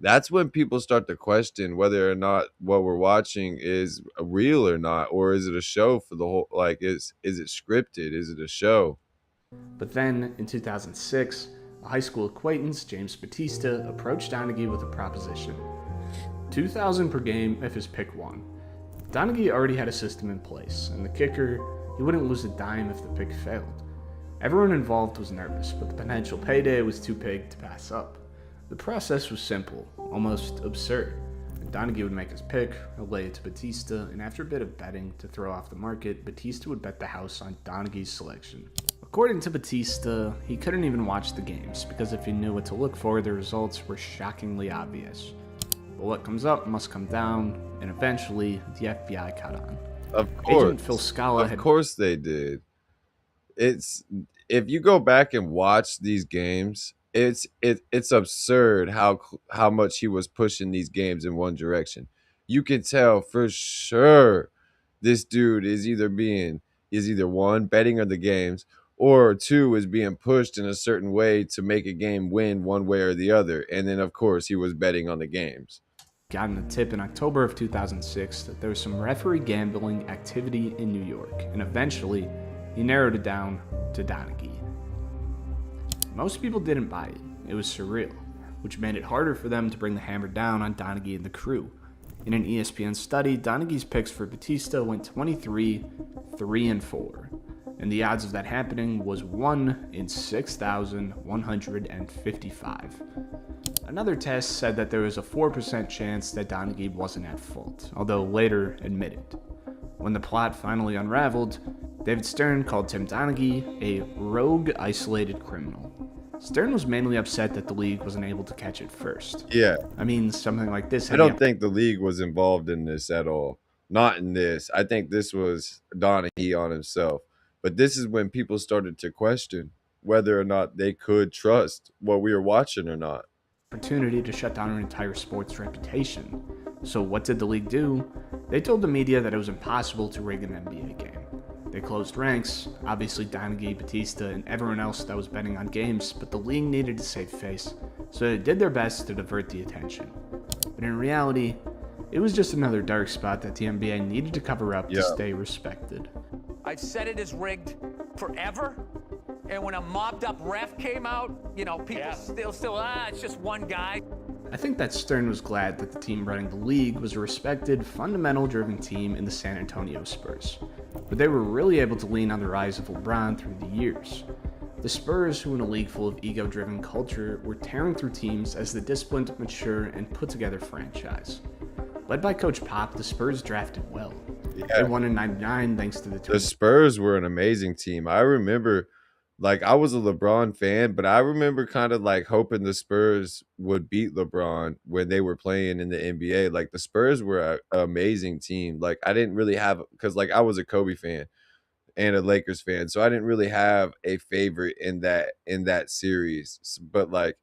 that's when people start to question whether or not what we're watching is real or not, or is it a show for the whole, like, is it scripted? Is it a show? But then, in 2006, a high school acquaintance, James Batista, approached Donaghy with a proposition. $2,000 per game if his pick won. Donaghy already had a system in place, and the kicker, he wouldn't lose a dime if the pick failed. Everyone involved was nervous, but the potential payday was too big to pass up. The process was simple, almost absurd. Donaghy would make his pick, relay it to Batista, and after a bit of betting to throw off the market, Batista would bet the house on Donaghy's selection. According to Batista, he couldn't even watch the games, because if he knew what to look for, the results were shockingly obvious. But what comes up must come down, and eventually, the FBI caught on. Of course. Agent Phil Scala Of course they did. It's, if you go back and watch these games, it's absurd how much he was pushing these games in one direction. You can tell for sure this dude is either one, betting on the games, or two, is being pushed in a certain way to make a game win one way or the other. And then of course he was betting on the games. Gotten a tip in October of 2006 that there was some referee gambling activity in New York, and eventually he narrowed it down to Donaghy. Most people didn't buy it. It was surreal, which made it harder for them to bring the hammer down on Donaghy and the crew. In an ESPN study, Donaghy's picks for Batista went 23, 3, and 4, and the odds of that happening was 1 in 6,155. Another test said that there was a 4% chance that Donaghy wasn't at fault, although later admitted. When the plot finally unraveled, David Stern called Tim Donaghy a rogue, isolated criminal. Stern was mainly upset that the league wasn't able to catch it first. Yeah. I mean, something like this. I don't think the league was involved in this at all. Not in this. I think this was Donaghy on himself. But this is when people started to question whether or not they could trust what we were watching or not. Opportunity to shut down an entire sport's reputation. So what did the league do? They told the media that it was impossible to rig an NBA game. They closed ranks, obviously Donaghy, Batista, and everyone else that was betting on games, but the league needed to save face, so they did their best to divert the attention. But in reality, it was just another dark spot that the NBA needed to cover up to stay respected. I've said it is rigged forever. And when a mobbed up ref came out, you know, people still, it's just one guy. I think that Stern was glad that the team running the league was a respected, fundamental driven team in the San Antonio Spurs. But they were really able to lean on the rise of LeBron through the years. The Spurs, who in a league full of ego-driven culture, were tearing through teams as the disciplined, mature, and put-together franchise. Led by Coach Pop, the Spurs drafted well. They won in '99 thanks to the Spurs were an amazing team. I remember, like, I was a LeBron fan, but I remember kind of like hoping the Spurs would beat LeBron when they were playing in the NBA. Like, the Spurs were an amazing team. Like, I didn't really have, because like I was a Kobe fan and a Lakers fan, so I didn't really have a favorite in that series. But like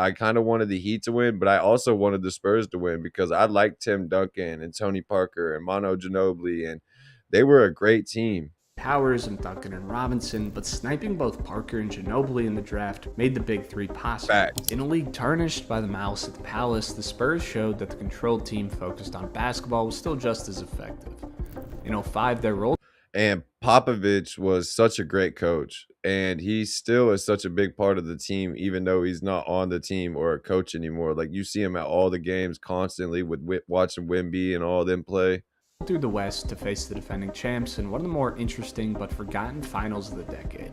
I kind of wanted the Heat to win, but I also wanted the Spurs to win because I liked Tim Duncan and Tony Parker and Manu Ginobili, and they were a great team. Powers and Duncan and Robinson, but sniping both Parker and Ginobili in the draft made the big three possible. Fact. In a league tarnished by the malice at the Palace, the Spurs showed that the controlled team focused on basketball was still just as effective. In 05, their role. And Popovich was such a great coach, and he still is such a big part of the team, even though he's not on the team or a coach anymore. Like, you see him at all the games constantly with watching Wemby and all them play. Through the West to face the defending champs in one of the more interesting but forgotten finals of the decade.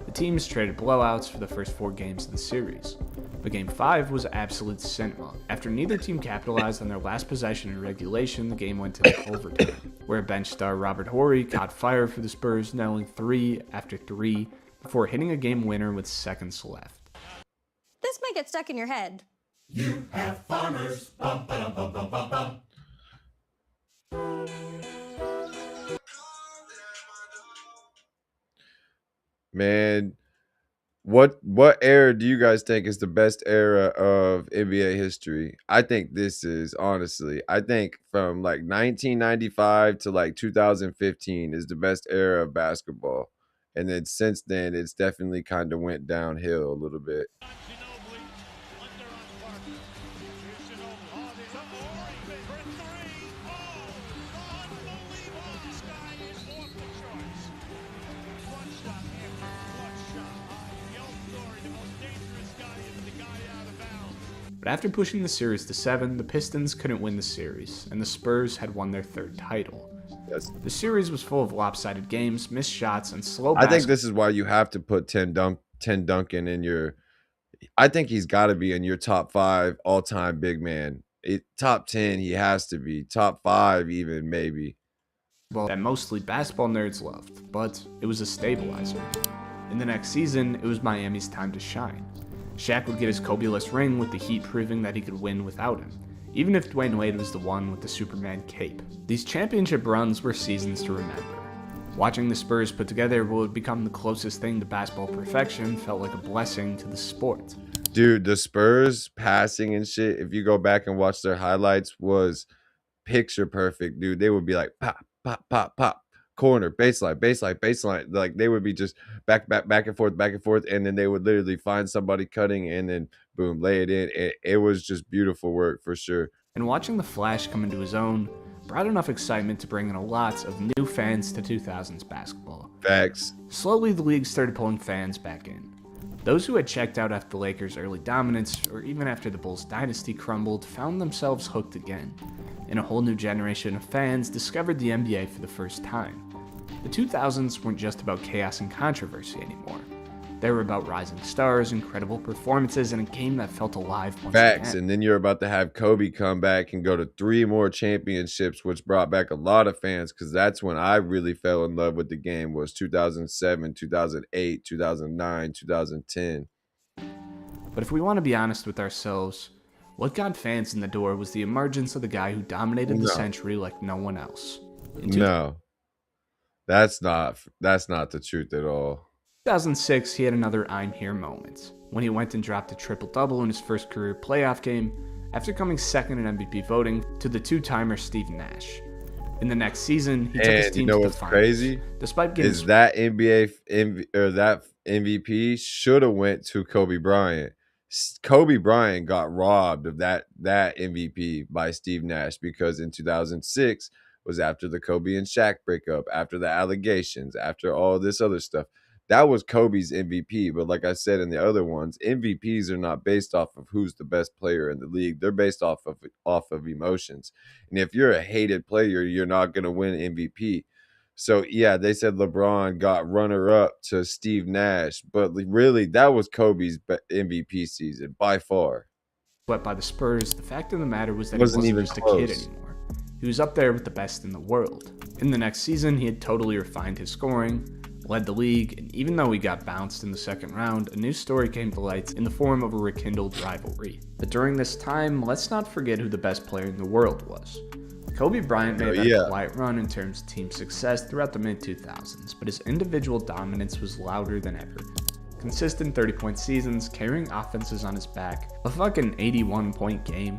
The teams traded blowouts for the first 4 games of the series, but Game 5 was absolute cinema. After neither team capitalized on their last possession in regulation, the game went to overtime, where bench star Robert Horry caught fire for the Spurs, nailing 3 after 3 before hitting a game winner with seconds left. This might get stuck in your head. You have farmers. Bum, ba, dum, bum, bum, bum, bum. Man, what era do you guys think is the best era of NBA history? I think this is, honestly, I think from like 1995 to like 2015 is the best era of basketball. And then since then, it's definitely kind of went downhill a little bit. But after pushing the series to 7, the Pistons couldn't win the series, and the Spurs had won their 3rd title. Yes. The series was full of lopsided games, missed shots, and slow basketball. I think this is why you have to put Tim Duncan in your – I think he's got to be in your top 5 all-time big man. Top 10, he has to be. Top 5 even, maybe. That mostly basketball nerds loved, but it was a stabilizer. In the next season, it was Miami's time to shine. Shaq would get his Kobe-less ring with the Heat proving that he could win without him, even if Dwayne Wade was the one with the Superman cape. These championship runs were seasons to remember. Watching the Spurs put together what would become the closest thing to basketball perfection felt like a blessing to the sport. Dude, the Spurs passing and shit, if you go back and watch their highlights, was picture perfect, dude. They would be like, pop, pop, pop, pop. Corner, baseline, baseline, baseline. Like, they would be just back and forth, and then they would literally find somebody cutting and then boom, lay it in. It was just beautiful work for sure. And watching the Flash come into his own brought enough excitement to bring in a lot of new fans to 2000s basketball. Facts. Slowly, the league started pulling fans back in. Those who had checked out after the Lakers' early dominance, or even after the Bulls' dynasty crumbled, found themselves hooked again, and a whole new generation of fans discovered the NBA for the first time. The 2000s weren't just about chaos and controversy anymore. They were about rising stars, incredible performances, and a game that felt alive once Facts. again. And then you're about to have Kobe come back and go to 3 more championships, which brought back a lot of fans, because that's when I really fell in love with the game, was 2007, 2008, 2009, 2010. But if we want to be honest with ourselves, what got fans in the door was the emergence of the guy who dominated the century like no one else. No. That's not the truth at all. 2006, he had another I'm here moment when he went and dropped a triple-double in his first career playoff game after coming second in MVP voting to the two-timer Steve Nash. In the next season, he took his team to the finals. Crazy? Despite getting Is that that MVP should have went to Kobe Bryant. Kobe Bryant got robbed of that MVP by Steve Nash because in 2006 was after the Kobe and Shaq breakup, after the allegations, after all this other stuff. That was Kobe's MVP. But like I said in the other ones, MVPs are not based off of who's the best player in the league. They're based off of emotions. And if you're a hated player, you're not going to win MVP. So yeah, they said LeBron got runner up to Steve Nash, but really that was Kobe's MVP season by far. Swept by the Spurs, the fact of the matter was that Wasn't he even wasn't just close. a kid anymore. He was up there with the best in the world. In the next season, he had totally refined his scoring, led the league, and even though he got bounced in the second round, a new story came to light in the form of a rekindled rivalry. But during this time, let's not forget who the best player in the world was. Kobe Bryant may have had a quiet run in terms of team success throughout the mid-2000s, but his individual dominance was louder than ever. Consistent 30-point seasons, carrying offenses on his back, a fucking 81-point game.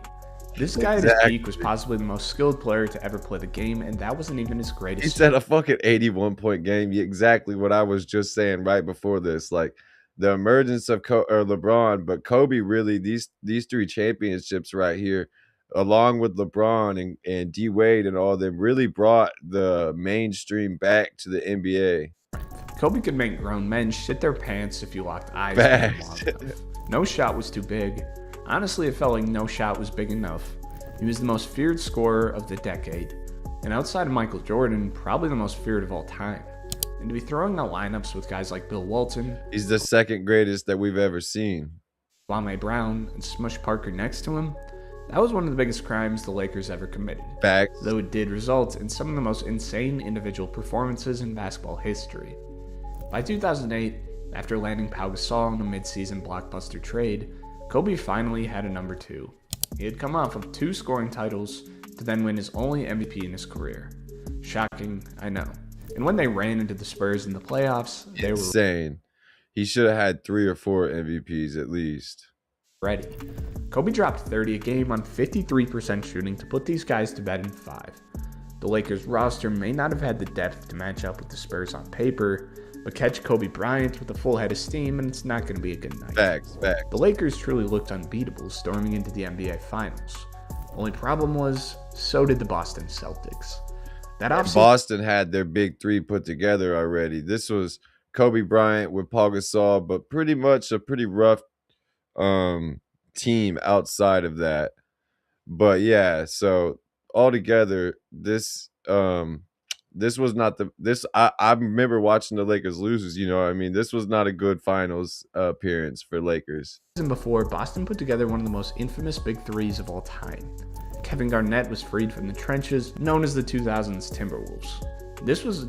This guy at his peak was possibly the most skilled player to ever play the game, and that wasn't even his greatest. He said a fucking 81-point game. Exactly what I was just saying right before this. Like the emergence of LeBron, but Kobe really these three championships right here, along with LeBron and D Wade and all of them, really brought the mainstream back to the NBA. Kobe could make grown men shit their pants if you locked eyes with him long enough. No shot was too big. Honestly, it felt like no shot was big enough. He was the most feared scorer of the decade, and outside of Michael Jordan, probably the most feared of all time. And to be throwing out lineups with guys like Bill Walton, he's the second greatest that we've ever seen, Kwame Brown, and Smush Parker next to him, that was one of the biggest crimes the Lakers ever committed. Facts. Though it did result in some of the most insane individual performances in basketball history. By 2008, after landing Pau Gasol in a mid-season blockbuster trade, Kobe finally had a number two. He had come off of 2 scoring titles to then win his only MVP in his career. Shocking, I know. And when they ran into the Spurs in the playoffs, they were insane. He should have had 3 or 4 MVPs at least. Ready. Kobe dropped 30 a game on 53% shooting to put these guys to bed in 5. The Lakers roster may not have had the depth to match up with the Spurs on paper, but catch Kobe Bryant with a full head of steam and it's not going to be a good night. Facts. The Lakers truly looked unbeatable storming into the NBA Finals. Only problem was, so did the Boston Celtics. Boston had their big 3 put together already. This was Kobe Bryant with Paul Gasol, but pretty much a pretty rough team outside of that. But yeah, so altogether, this was not I remember watching the Lakers lose, you know what I mean? This was not a good finals appearance for Lakers. Season before, Boston put together one of the most infamous big threes of all time. Kevin Garnett was freed from the trenches, known as the 2000's Timberwolves. This was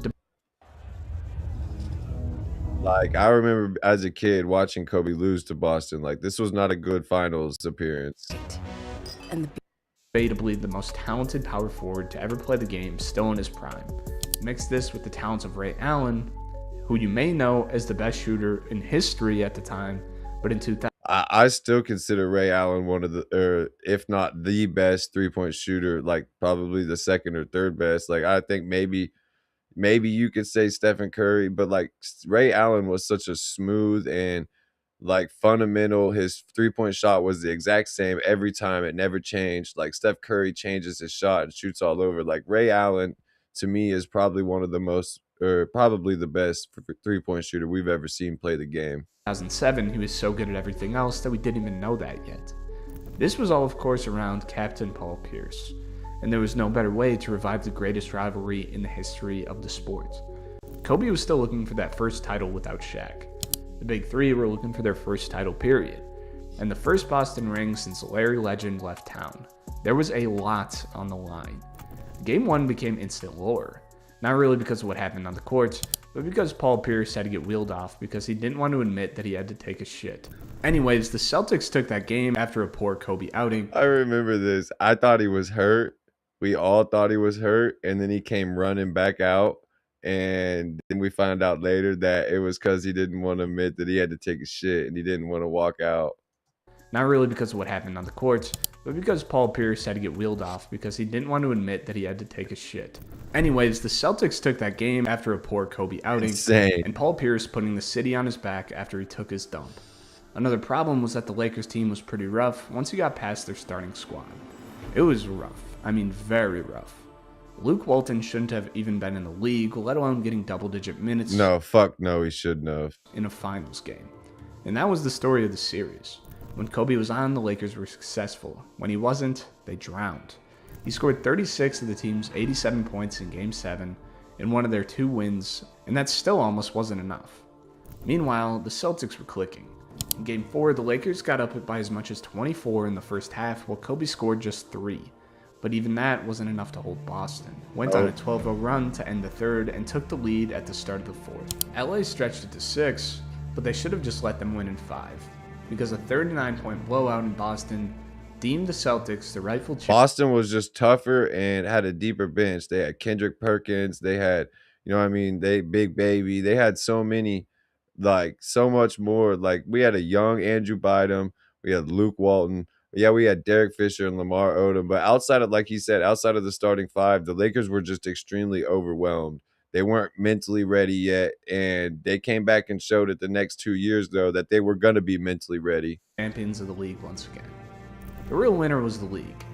like, I remember as a kid watching Kobe lose to Boston. Like, this was not a good finals appearance. And debatably the most talented power forward to ever play the game, still in his prime. Mix this with the talents of Ray Allen, who you may know as the best shooter in history at the time, but in 2000, I still consider Ray Allen one of the, if not the best 3-point shooter, like probably the second or third best. Like, I think maybe you could say Stephen Curry, but like Ray Allen was such a smooth and like fundamental. His 3-point shot was the exact same every time. It never changed. Like Steph Curry changes his shot and shoots all over. Like Ray Allen to me is probably one of the most, or probably the best 3-point shooter we've ever seen play the game. 2007, he was so good at everything else that we didn't even know that yet. This was all, of course, around Captain Paul Pierce, and there was no better way to revive the greatest rivalry in the history of the sport. Kobe was still looking for that first title without Shaq. The Big Three were looking for their first title period, and the first Boston ring since Larry Legend left town. There was a lot on the line. Game 1 became instant lore, not really because of what happened on the court, but because Paul Pierce had to get wheeled off because he didn't want to admit that he had to take a shit. Anyways, the Celtics took that game after a poor Kobe outing. I remember this. I thought he was hurt. We all thought he was hurt, and then he came running back out And then we find out later that it was because he didn't want to admit that he had to take a shit and he didn't want to walk out. Not really because of what happened on the courts, but because Paul Pierce had to get wheeled off because he didn't want to admit that he had to take a shit. Anyways, the Celtics took that game after a poor Kobe outing, Insane. and Paul Pierce putting the city on his back after he took his dump. Another problem was that the Lakers team was pretty rough once you got past their starting squad. It was rough. I mean, very rough. Luke Walton shouldn't have even been in the league, let alone getting double-digit minutes. No, fuck no, he shouldn't have. In a finals game. And that was the story of the series. When Kobe was on, the Lakers were successful. When he wasn't, they drowned. He scored 36 of the team's 87 points in Game 7 in one of their 2 wins, and that still almost wasn't enough. Meanwhile, the Celtics were clicking. In Game 4, the Lakers got up by as much as 24 in the first half, while Kobe scored just 3. But even that wasn't enough to hold Boston. Went on a 12-0 run to end the third and took the lead at the start of the fourth. LA stretched it to 6, but they should have just let them win in 5, because a 39-point blowout in Boston deemed the Celtics the rightful champions. Boston was just tougher and had a deeper bench. They had Kendrick Perkins. They had, they Big Baby. They had so many, so much more. Like, we had a young Andrew Bynum. We had Luke Walton. Yeah, we had Derek Fisher and Lamar Odom. But outside of, like he said, outside of the starting 5, the Lakers were just extremely overwhelmed. They weren't mentally ready yet, and they came back and showed it the next 2 years, though, that they were going to be mentally ready. Champions of the league once again. The real winner was the league.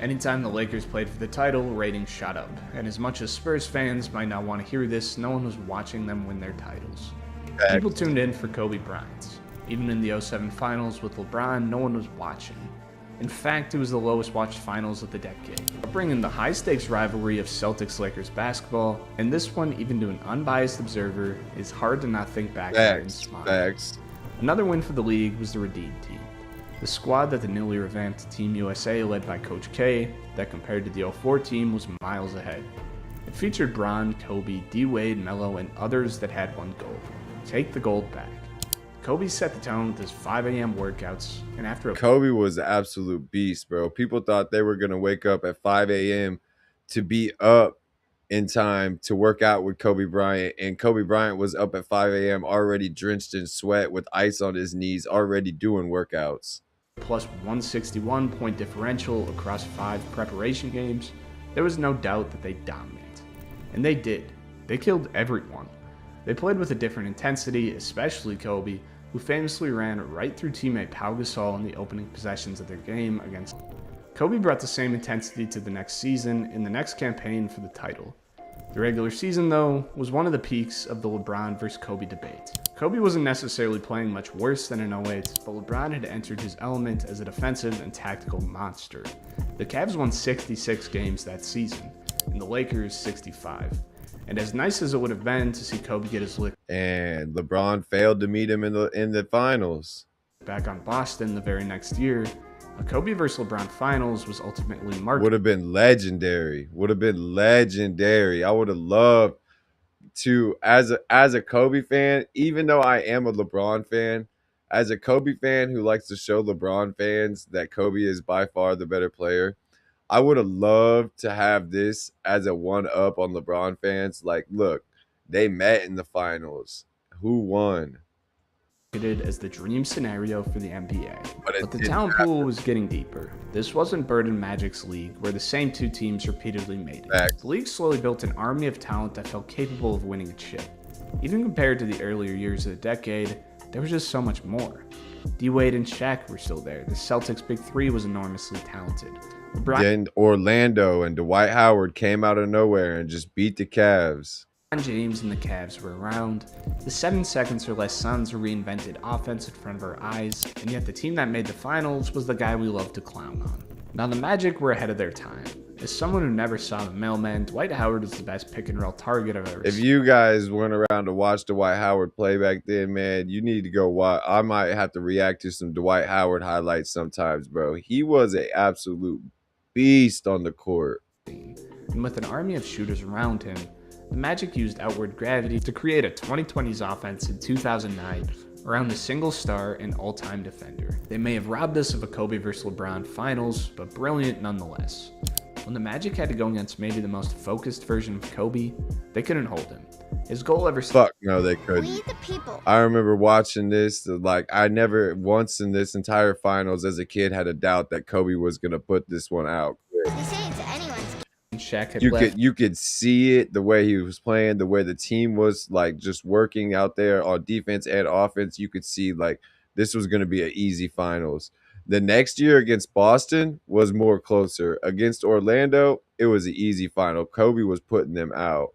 Anytime the Lakers played for the title, ratings shot up, and as much as Spurs fans might not want to hear this, no one was watching them win their titles. People tuned in for Kobe Bryant's. Even in the 07 finals with LeBron, no one was watching. In fact, it was the lowest watched finals of the decade. Bringing the high-stakes rivalry of Celtics-Lakers basketball, and this one, even to an unbiased observer, is hard to not think back and smile. Facts. Another win for the league was the Redeemed team. The squad that the newly revamped Team USA led by Coach K, that compared to the 04 team was miles ahead. It featured Bron, Kobe, D-Wade, Melo, and others that had one goal: take the gold back. Kobe set the tone with his 5 a.m. workouts, and after Kobe was an absolute beast, bro. People thought they were going to wake up at 5 a.m. to be up in time to work out with Kobe Bryant, and Kobe Bryant was up at 5 a.m. already drenched in sweat with ice on his knees, already doing workouts. Plus 161 point differential across 5 preparation games, there was no doubt that they'd dominate. And they did. They killed everyone. They played with a different intensity, especially Kobe, who famously ran right through teammate Pau Gasol in the opening possessions of their game against. Kobe brought the same intensity to the next season in the next campaign for the title. The regular season, though, was one of the peaks of the LeBron vs. Kobe debate. Kobe wasn't necessarily playing much worse than in 08, but LeBron had entered his element as a defensive and tactical monster. The Cavs won 66 games that season, and the Lakers 65. And as nice as it would have been to see Kobe get his lick, and LeBron failed to meet him in the finals. Back on Boston the very next year, a Kobe vs. LeBron finals was ultimately marked. Would have been legendary. I would have loved to, as a Kobe fan, even though I am a LeBron fan, as a Kobe fan who likes to show LeBron fans that Kobe is by far the better player, I would have loved to have this as a one-up on LeBron fans. Like, look, they met in the finals. Who won? As the dream scenario for the NBA. But the talent pool was getting deeper. This wasn't Bird and Magic's league, where the same 2 teams repeatedly made it. The league slowly built an army of talent that felt capable of winning a chip. Even compared to the earlier years of the decade, there was just so much more. D-Wade and Shaq were still there. The Celtics' Big 3 was enormously talented. Then Orlando and Dwight Howard came out of nowhere and just beat the Cavs. James and the Cavs were around. The 7 seconds or less Suns reinvented offense in front of our eyes, and yet the team that made the finals was the guy we love to clown on. Now the Magic were ahead of their time. As someone who never saw the mailman, Dwight Howard is the best pick-and-roll target I've ever seen. If you guys weren't around to watch Dwight Howard play back then, man, you need to go watch. I might have to react to some Dwight Howard highlights sometimes, bro. He was an absolute beast on the court. And with an army of shooters around him, the Magic used outward gravity to create a 2020s offense in 2009 around a single star and all-time defender. They may have robbed us of a Kobe vs. LeBron finals, but brilliant nonetheless. When the Magic had to go against maybe the most focused version of Kobe, they couldn't hold him. His goal ever since. Fuck no, they couldn't. We the people. I remember watching this. Like, I never once in this entire finals as a kid had a doubt that Kobe was gonna put this one out. They say it's anyone's. Shaq had You could see it, the way he was playing, the way the team was like just working out there on defense and offense. You could see like this was gonna be an easy finals. The next year against Boston was more closer. Against Orlando, it was an easy final. Kobe was putting them out.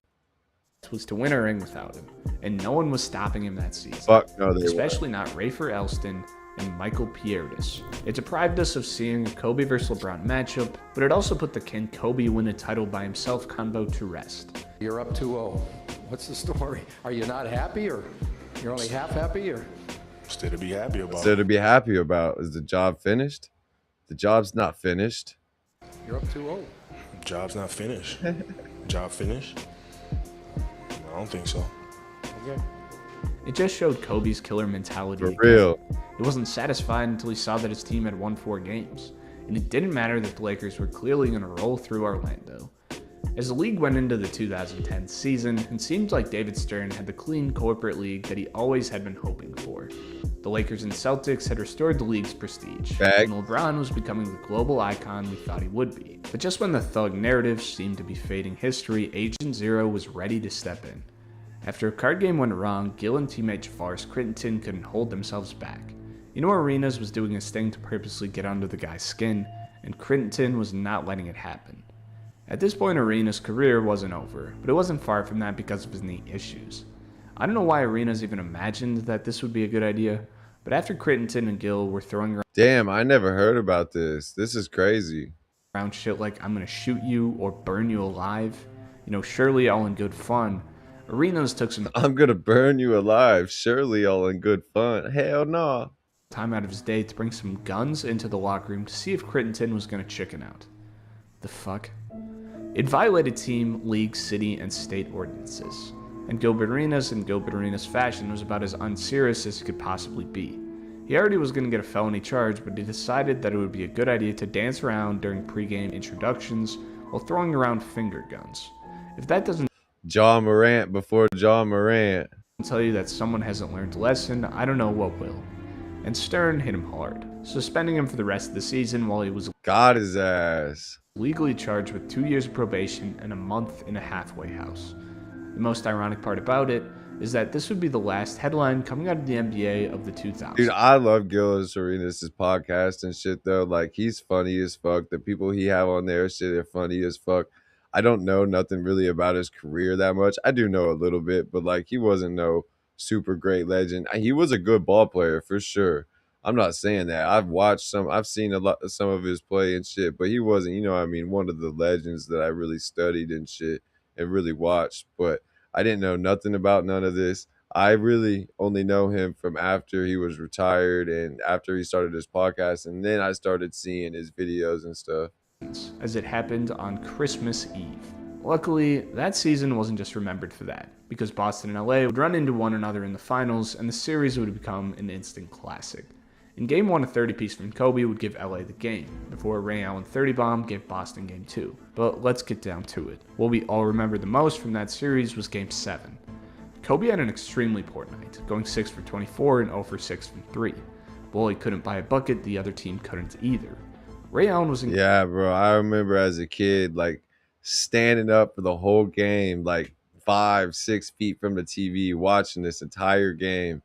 Was to win a ring without him, and no one was stopping him that season. Fuck no, they especially not Rafer Elston and Michael Pieris. It deprived us of seeing a Kobe versus LeBron matchup, but it also put the "can Kobe win a title by himself" convo to rest. You're up 2-0. What's the story? Are you not happy, or you're only half happy, or? Still to be happy about. Still to be happy about. Is the job finished? The job's not finished. You're up 2-0. Job's not finished. Job finished? I don't think so. Okay. It just showed Kobe's killer mentality. For real. He wasn't satisfied until he saw that his team had won 4 games. And it didn't matter that the Lakers were clearly going to roll through Orlando. As the league went into the 2010 season, it seemed like David Stern had the clean corporate league that he always had been hoping for. The Lakers and Celtics had restored the league's prestige, and LeBron was becoming the global icon we thought he would be. But just when the thug narrative seemed to be fading history, Agent Zero was ready to step in. After a card game went wrong, Gill and teammate Javaris Crittenton couldn't hold themselves back. You know, Arenas was doing his thing to purposely get under the guy's skin, and Crittenton was not letting it happen. At this point, Arenas' career wasn't over, but it wasn't far from that because of his knee issues. I don't know why Arenas even imagined that this would be a good idea, but after Crittenton and Gill were throwing around, damn, I never heard about this. This is crazy. Around shit like "I'm gonna shoot you" or "burn you alive," you know, surely all in good fun, Arenas took some "I'm gonna burn you alive," surely all in good fun. Hell no. Time out of his day to bring some guns into the locker room to see if Crittenton was gonna chicken out. The fuck? It violated team, league, city, and state ordinances, and Gilbert Arenas in Gilbert Arenas fashion was about as unserious as he could possibly be. He already was going to get a felony charge, but he decided that it would be a good idea to dance around during pregame introductions while throwing around finger guns. If that doesn't Ja Morant before Ja Morant tell you that someone hasn't learned a lesson, I don't know what will. And Stern hit him hard, suspending him for the rest of the season while he was got his ass legally charged with 2 years of probation and a month in a halfway house. The most ironic part about it is that this would be the last headline coming out of the NBA of the 2000s. Dude, I love Gillis Arenas' podcast and shit though. Like, he's funny as fuck. The people he have on there, shit, they're funny as fuck. I don't know nothing really about his career that much. I do know a little bit, but like, he wasn't no super great legend. He was a good ball player for sure. I'm not saying that. I've seen some of his play and shit, but he wasn't, you know what I mean, one of the legends that I really studied and shit and really watched. But I didn't know nothing about none of this. I really only know him from after he was retired and after he started his podcast, and then I started seeing his videos and stuff. As it happened on Christmas Eve. Luckily, that season wasn't just remembered for that, because Boston and LA would run into one another in the finals, and the series would become an instant classic. In Game 1, a 30-piece from Kobe would give LA the game, before a Ray Allen 30-bomb gave Boston Game 2. But let's get down to it. What we all remember the most from that series was Game 7. Kobe had an extremely poor night, going 6 for 24 and 0 for 6 from 3. While he couldn't buy a bucket, the other team couldn't either. Ray Allen was yeah, bro. I remember as a kid, like, standing up for the whole game, like 5-6 feet from the TV, watching this entire game.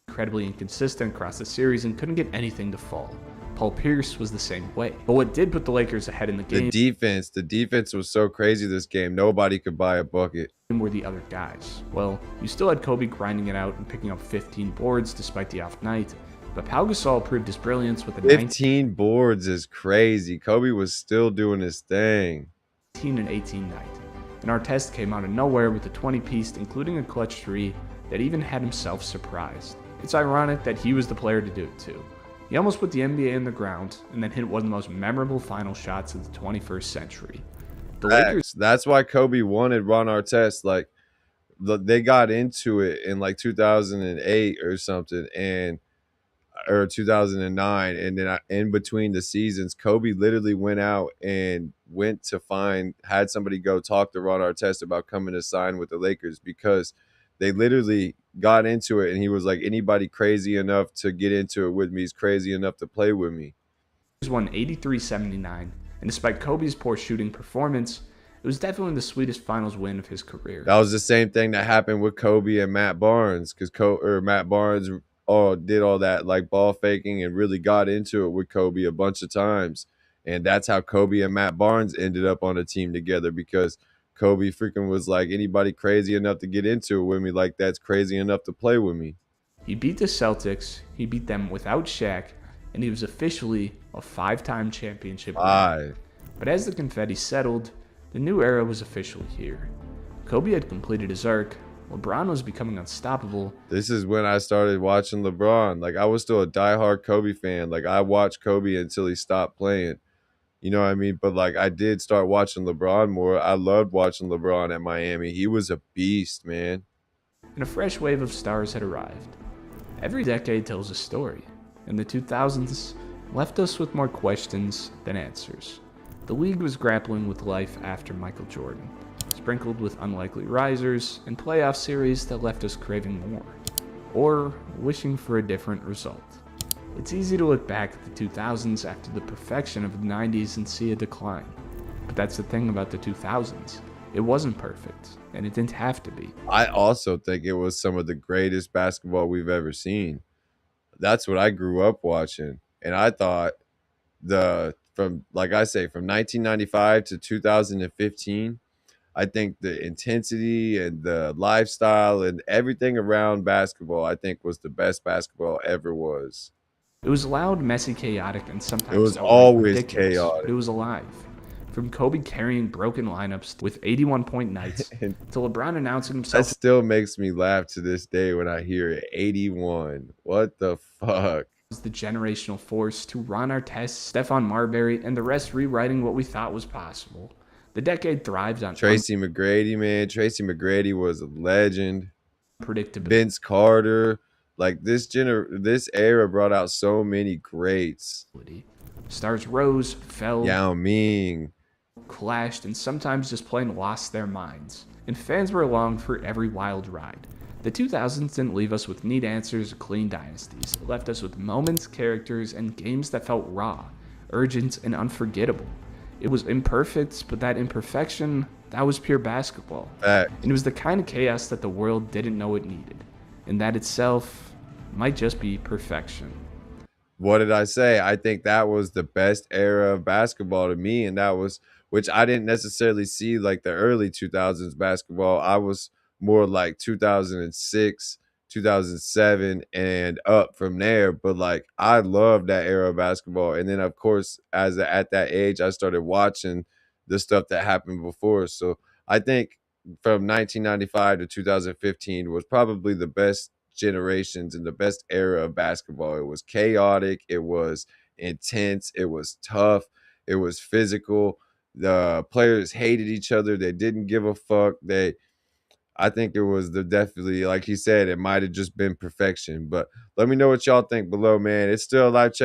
Incredibly inconsistent across the series and couldn't get anything to fall. Paul Pierce was the same way. But what did put the Lakers ahead in the game, the defense was so crazy this game, nobody could buy a bucket. Were the other guys. Well, you still had Kobe grinding it out and picking up 15 boards despite the off night, but Pau Gasol proved his brilliance with a 15 boards is crazy. Kobe was still doing his thing. 19 and 18 night. And Artest came out of nowhere with a 20-piece, including a clutch 3 that even had himself surprised. It's ironic that he was the player to do it too. He almost put the NBA in the ground and then hit one of the most memorable final shots of the 21st century. The Lakers. That's why Kobe wanted Ron Artest. Like, they got into it in like 2008 or something, or 2009, and then in between the seasons, Kobe literally went out and had somebody go talk to Ron Artest about coming to sign with the Lakers, because they literally got into it, and he was like, anybody crazy enough to get into it with me is crazy enough to play with me. Won 83-79, and despite Kobe's poor shooting performance, it was definitely the sweetest finals win of his career. That was the same thing that happened with Kobe and Matt Barnes, because Matt Barnes did all that like ball faking and really got into it with Kobe a bunch of times. And that's how Kobe and Matt Barnes ended up on a team together, because Kobe freaking was like, anybody crazy enough to get into it with me, like that's crazy enough to play with me. He beat the Celtics, he beat them without Shaq, and he was officially a 5-time championship winner. But as the confetti settled, the new era was officially here. Kobe had completed his arc, LeBron was becoming unstoppable. This is when I started watching LeBron. Like, I was still a diehard Kobe fan. Like, I watched Kobe until he stopped playing. You know what I mean? But, like, I did start watching LeBron more. I loved watching LeBron at Miami. He was a beast, man. And a fresh wave of stars had arrived. Every decade tells a story, and the 2000s left us with more questions than answers. The league was grappling with life after Michael Jordan, sprinkled with unlikely risers and playoff series that left us craving more, or wishing for a different result. It's easy to look back at the 2000s after the perfection of the 90s and see a decline. But that's the thing about the 2000s. It wasn't perfect, and it didn't have to be. I also think it was some of the greatest basketball we've ever seen. That's what I grew up watching. And I thought from 1995 to 2015, I think the intensity and the lifestyle and everything around basketball, I think, was the best basketball ever was. It was loud, messy, chaotic, and sometimes it was outright always ridiculous, chaotic. But it was alive. From Kobe carrying broken lineups with 81-point nights to LeBron announcing himself. That still makes me laugh to this day when I hear it. 81. What the fuck? The generational force, to Ron Artest, Stephon Marbury, and the rest rewriting what we thought was possible. The decade thrived on Tracy McGrady, man. Tracy McGrady was a legend. Predictability. Vince Carter. Like, this era brought out so many greats. Stars rose, fell, Yao Ming, clashed, and sometimes just plain lost their minds. And fans were along for every wild ride. The 2000s didn't leave us with neat answers or clean dynasties. It left us with moments, characters, and games that felt raw, urgent, and unforgettable. It was imperfect, but that imperfection, that was pure basketball. And it was the kind of chaos that the world didn't know it needed. And that itself might just be perfection. What did I say? I think that was the best era of basketball to me, and that was, which I didn't necessarily see like the early 2000s basketball. I was more like 2006, 2007, and up from there. But like, I loved that era of basketball. And then, of course, at that age, I started watching the stuff that happened before. So I think from 1995 to 2015 was probably the best generations and the best era of basketball. It was chaotic, it was intense, it was tough, it was physical. The players hated each other, they didn't give a fuck. I think it was definitely, like he said, it might have just been perfection. But let me know what y'all think below, man. It's still a live check.